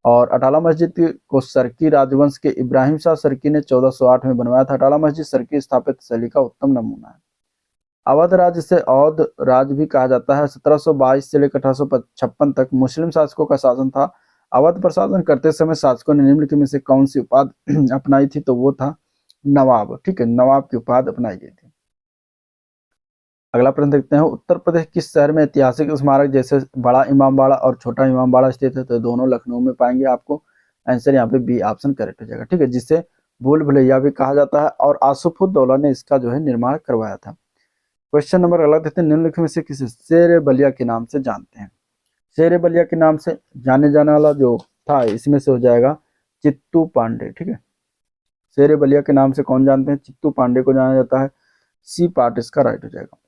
और अटाला मस्जिद को सरकी राजवंश के इब्राहिम शाह सरकी ने 1408 में बनवाया था। अटाला मस्जिद सरकी स्थापित शैली का उत्तम नमूना है। अवध राज्य से औध राज्य भी कहा जाता है। 1722 से लेकर 1856 तक मुस्लिम शासकों का शासन था। अवध पर शासन करते समय शासकों ने निम्नलिखित में से कौन सी उपाधि अपनाई थी, तो वो था नवाब। ठीक है, नवाब की उपाधि अपनाई गई थी। अगला प्रश्न देखते हैं, उत्तर प्रदेश किस शहर में ऐतिहासिक स्मारक जैसे बड़ा इमामबाड़ा और छोटा इमामबाड़ा स्थित है, तो दोनों लखनऊ में पाएंगे आपको। आंसर यहाँ पे बी ऑप्शन करेक्ट हो जाएगा। ठीक है, जिसे भूल भुलैया भी कहा जाता है और आसुफुद्दौला ने इसका जो है निर्माण करवाया था। क्वेश्चन नंबर अगला देखते हैं, निम्नलिखित में से किसे शेर बलिया के नाम से जानते हैं। शेर बलिया के नाम से जाने जाने वाला जो था इसमें से हो जाएगा चित्तू पांडे। ठीक है, शेर बलिया के नाम से कौन जानते हैं, चित्तू पांडे को जाना जाता है। सी पार्ट इसका राइट हो जाएगा।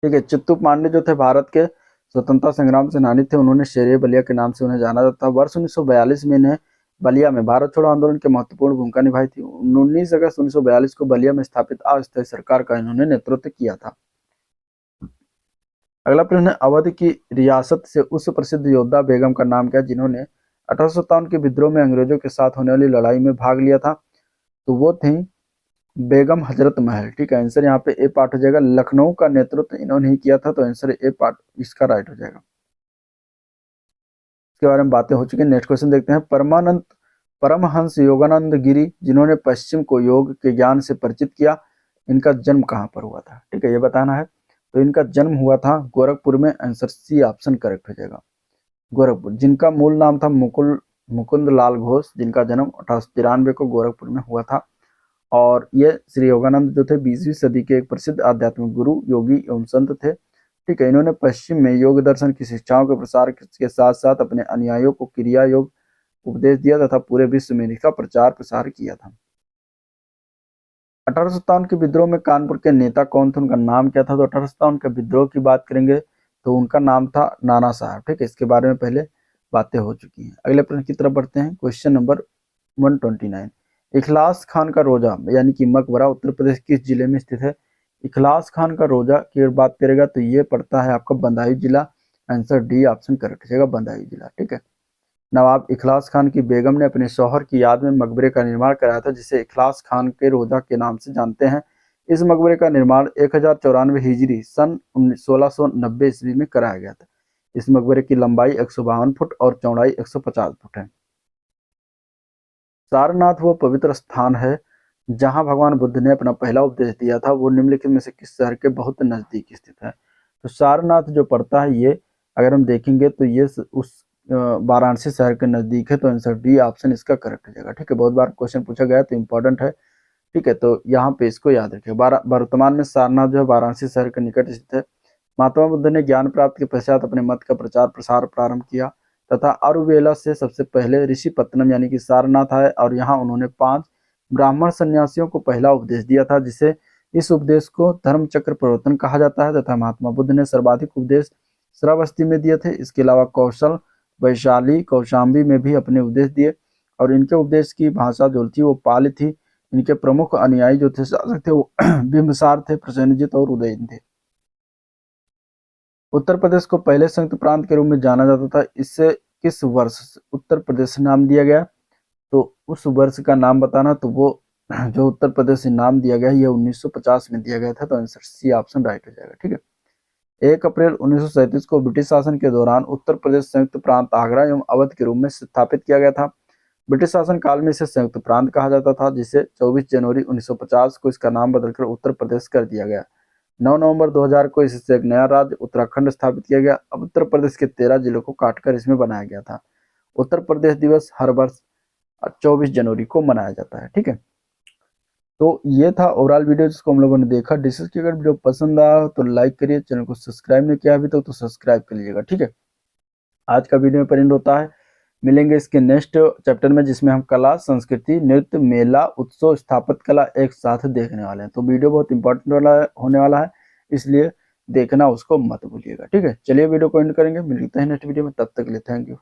ठीक है, चित्तू पांडे जो थे भारत के स्वतंत्रता संग्राम सेनानी थे, उन्होंने शेर बलिया के नाम से उन्हें जाना जाता है। वर्ष 1942 में इन्हें बलिया में भारत छोड़ो आंदोलन की महत्वपूर्ण भूमिका निभाई थी। 19 अगस्त 1942 को बलिया में स्थापित अस्थायी सरकार का इन्होंने नेतृत्व किया था। अगला प्रश्न है, अवध की रियासत से उस प्रसिद्ध योद्धा बेगम का नाम क्या, जिन्होंने 1857 के विद्रोह में अंग्रेजों के साथ होने वाली लड़ाई में भाग लिया था, तो वो थी बेगम हजरत महल। ठीक है, आंसर यहाँ पे ए पार्ट हो जाएगा। लखनऊ का नेतृत्व इन्होंने ही किया था, तो आंसर ए पार्ट इसका राइट हो जाएगा। इसके बारे में बातें हो चुकी हैं। नेक्स्ट क्वेश्चन देखते हैं, परमहंस योगानंद गिरी जिन्होंने पश्चिम को योग के ज्ञान से परिचित किया, इनका जन्म कहाँ पर हुआ था। ठीक है, ये बताना है। तो इनका जन्म हुआ था गोरखपुर में, आंसर सी ऑप्शन करेक्ट हो जाएगा, गोरखपुर। जिनका मूल नाम था मुकुंद लाल घोष, जिनका जन्म 1893 को गोरखपुर में हुआ था। और ये श्री योगानंद जो थे 20वीं सदी के एक प्रसिद्ध आध्यात्मिक गुरु, योगी एवं संत थे। ठीक है, इन्होंने पश्चिम में योग दर्शन की शिक्षाओं के प्रसार के साथ साथ अपने अनुयायियों को क्रिया योग उपदेश दिया तथा पूरे विश्व में इसका प्रचार प्रसार किया था। 1857 के विद्रोह में कानपुर के नेता कौन थे, उनका नाम क्या था, तो 1857 के विद्रोह की बात करेंगे तो उनका नाम था नाना साहब। ठीक है, इसके बारे में पहले बातें हो चुकी हैं। अगले प्रश्न की तरफ बढ़ते हैं। क्वेश्चन नंबर 129, इखलास खान का रोजा यानी कि मकबरा उत्तर प्रदेश किस जिले में स्थित है। इखलास खान का रोजा की बात करेगा तो ये पड़ता है आपका बदायूं जिला, आंसर डी ऑप्शन करेक्ट हो जाएगा, बदायूं जिला। ठीक है, नवाब इखलास खान की बेगम ने अपने शौहर की याद में मकबरे का निर्माण कराया था, जिसे इखलास खान के रोजा के नाम से जानते हैं। इस मकबरे का निर्माण 1094 हिजरी सन 1690 ईस्वी में कराया गया था। इस मकबरे की लंबाई 152 फुट और चौड़ाई 150 फुट है। सारनाथ वो पवित्र स्थान है जहां भगवान बुद्ध ने अपना पहला उपदेश दिया था, वो निम्नलिखित में से किस शहर के बहुत नजदीक स्थित है। तो सारनाथ जो पड़ता है ये अगर हम देखेंगे तो ये उस वाराणसी शहर के नजदीक है, तो आंसर डी ऑप्शन इसका करेक्ट हो जाएगा। ठीक है, बहुत बार क्वेश्चन पूछा गया तो इंपॉर्टेंट है। ठीक है, तो यहाँ पे इसको याद रखिए। वर्तमान में सारनाथ जो है वाराणसी शहर के निकट स्थित है। महात्मा बुद्ध ने ज्ञान प्राप्त के पश्चात अपने मत का प्रचार प्रसार प्रारंभ किया तथा अरुवेला से सबसे पहले ऋषिपत्तनम यानी कि सारनाथ आए और यहाँ उन्होंने 5 ब्राह्मण सन्यासियों को पहला उपदेश दिया था, जिसे इस उपदेश को धर्म चक्र प्रवर्तन कहा जाता है तथा महात्मा बुद्ध ने सर्वाधिक उपदेश श्रावस्ती में दिए थे। इसके अलावा कौशल, वैशाली, कौशाम्बी में भी अपने उपदेश दिए और इनके उपदेश की भाषा जो थी वो पाली थी। इनके प्रमुख अनुयायी जो थे शासक थे वो बिंबिसार थे, प्रसेनजीत और उदयन थे। उत्तर प्रदेश को पहले संयुक्त प्रांत के रूप में जाना जाता था, इससे किस वर्ष उत्तर प्रदेश नाम दिया गया, तो उस वर्ष का नाम बताना। तो वो जो उत्तर प्रदेश नाम दिया गया ये 1950 में दिया गया था, तो आंसर सी ऑप्शन राइट हो जाएगा। ठीक है, 1 अप्रैल 1937 को ब्रिटिश शासन के दौरान उत्तर प्रदेश संयुक्त प्रांत आगरा एवं अवध के रूप में स्थापित किया गया था। ब्रिटिश शासन काल में इसे संयुक्त प्रांत कहा जाता था, जिसे 24 जनवरी 1950 को इसका नाम बदलकर उत्तर प्रदेश कर दिया गया। 9 नवंबर 2000 को इससे एक नया राज्य उत्तराखंड स्थापित किया गया। अब उत्तर प्रदेश के 13 जिलों को काटकर इसमें बनाया गया था। उत्तर प्रदेश दिवस हर वर्ष 24 जनवरी को मनाया जाता है। ठीक है, तो ये था ओवरऑल वीडियो जिसको हम लोगों ने देखा डिस्कस किया। अगर वीडियो पसंद आया तो लाइक करिए, चैनल को सब्सक्राइब नहीं किया अभी तक तो सब्सक्राइब कर लीजिएगा। ठीक है, आज का वीडियो में परिंड होता है। मिलेंगे इसके नेक्स्ट चैप्टर में जिसमें हम कला, संस्कृति, नृत्य, मेला, उत्सव, स्थापत्य कला एक साथ देखने वाले हैं। तो वीडियो बहुत इंपॉर्टेंट होने वाला है, इसलिए देखना उसको मत भूलिएगा। ठीक है, चलिए वीडियो को एंड करेंगे, मिलते हैं नेक्स्ट वीडियो में, तब तक के लिए थैंक यू।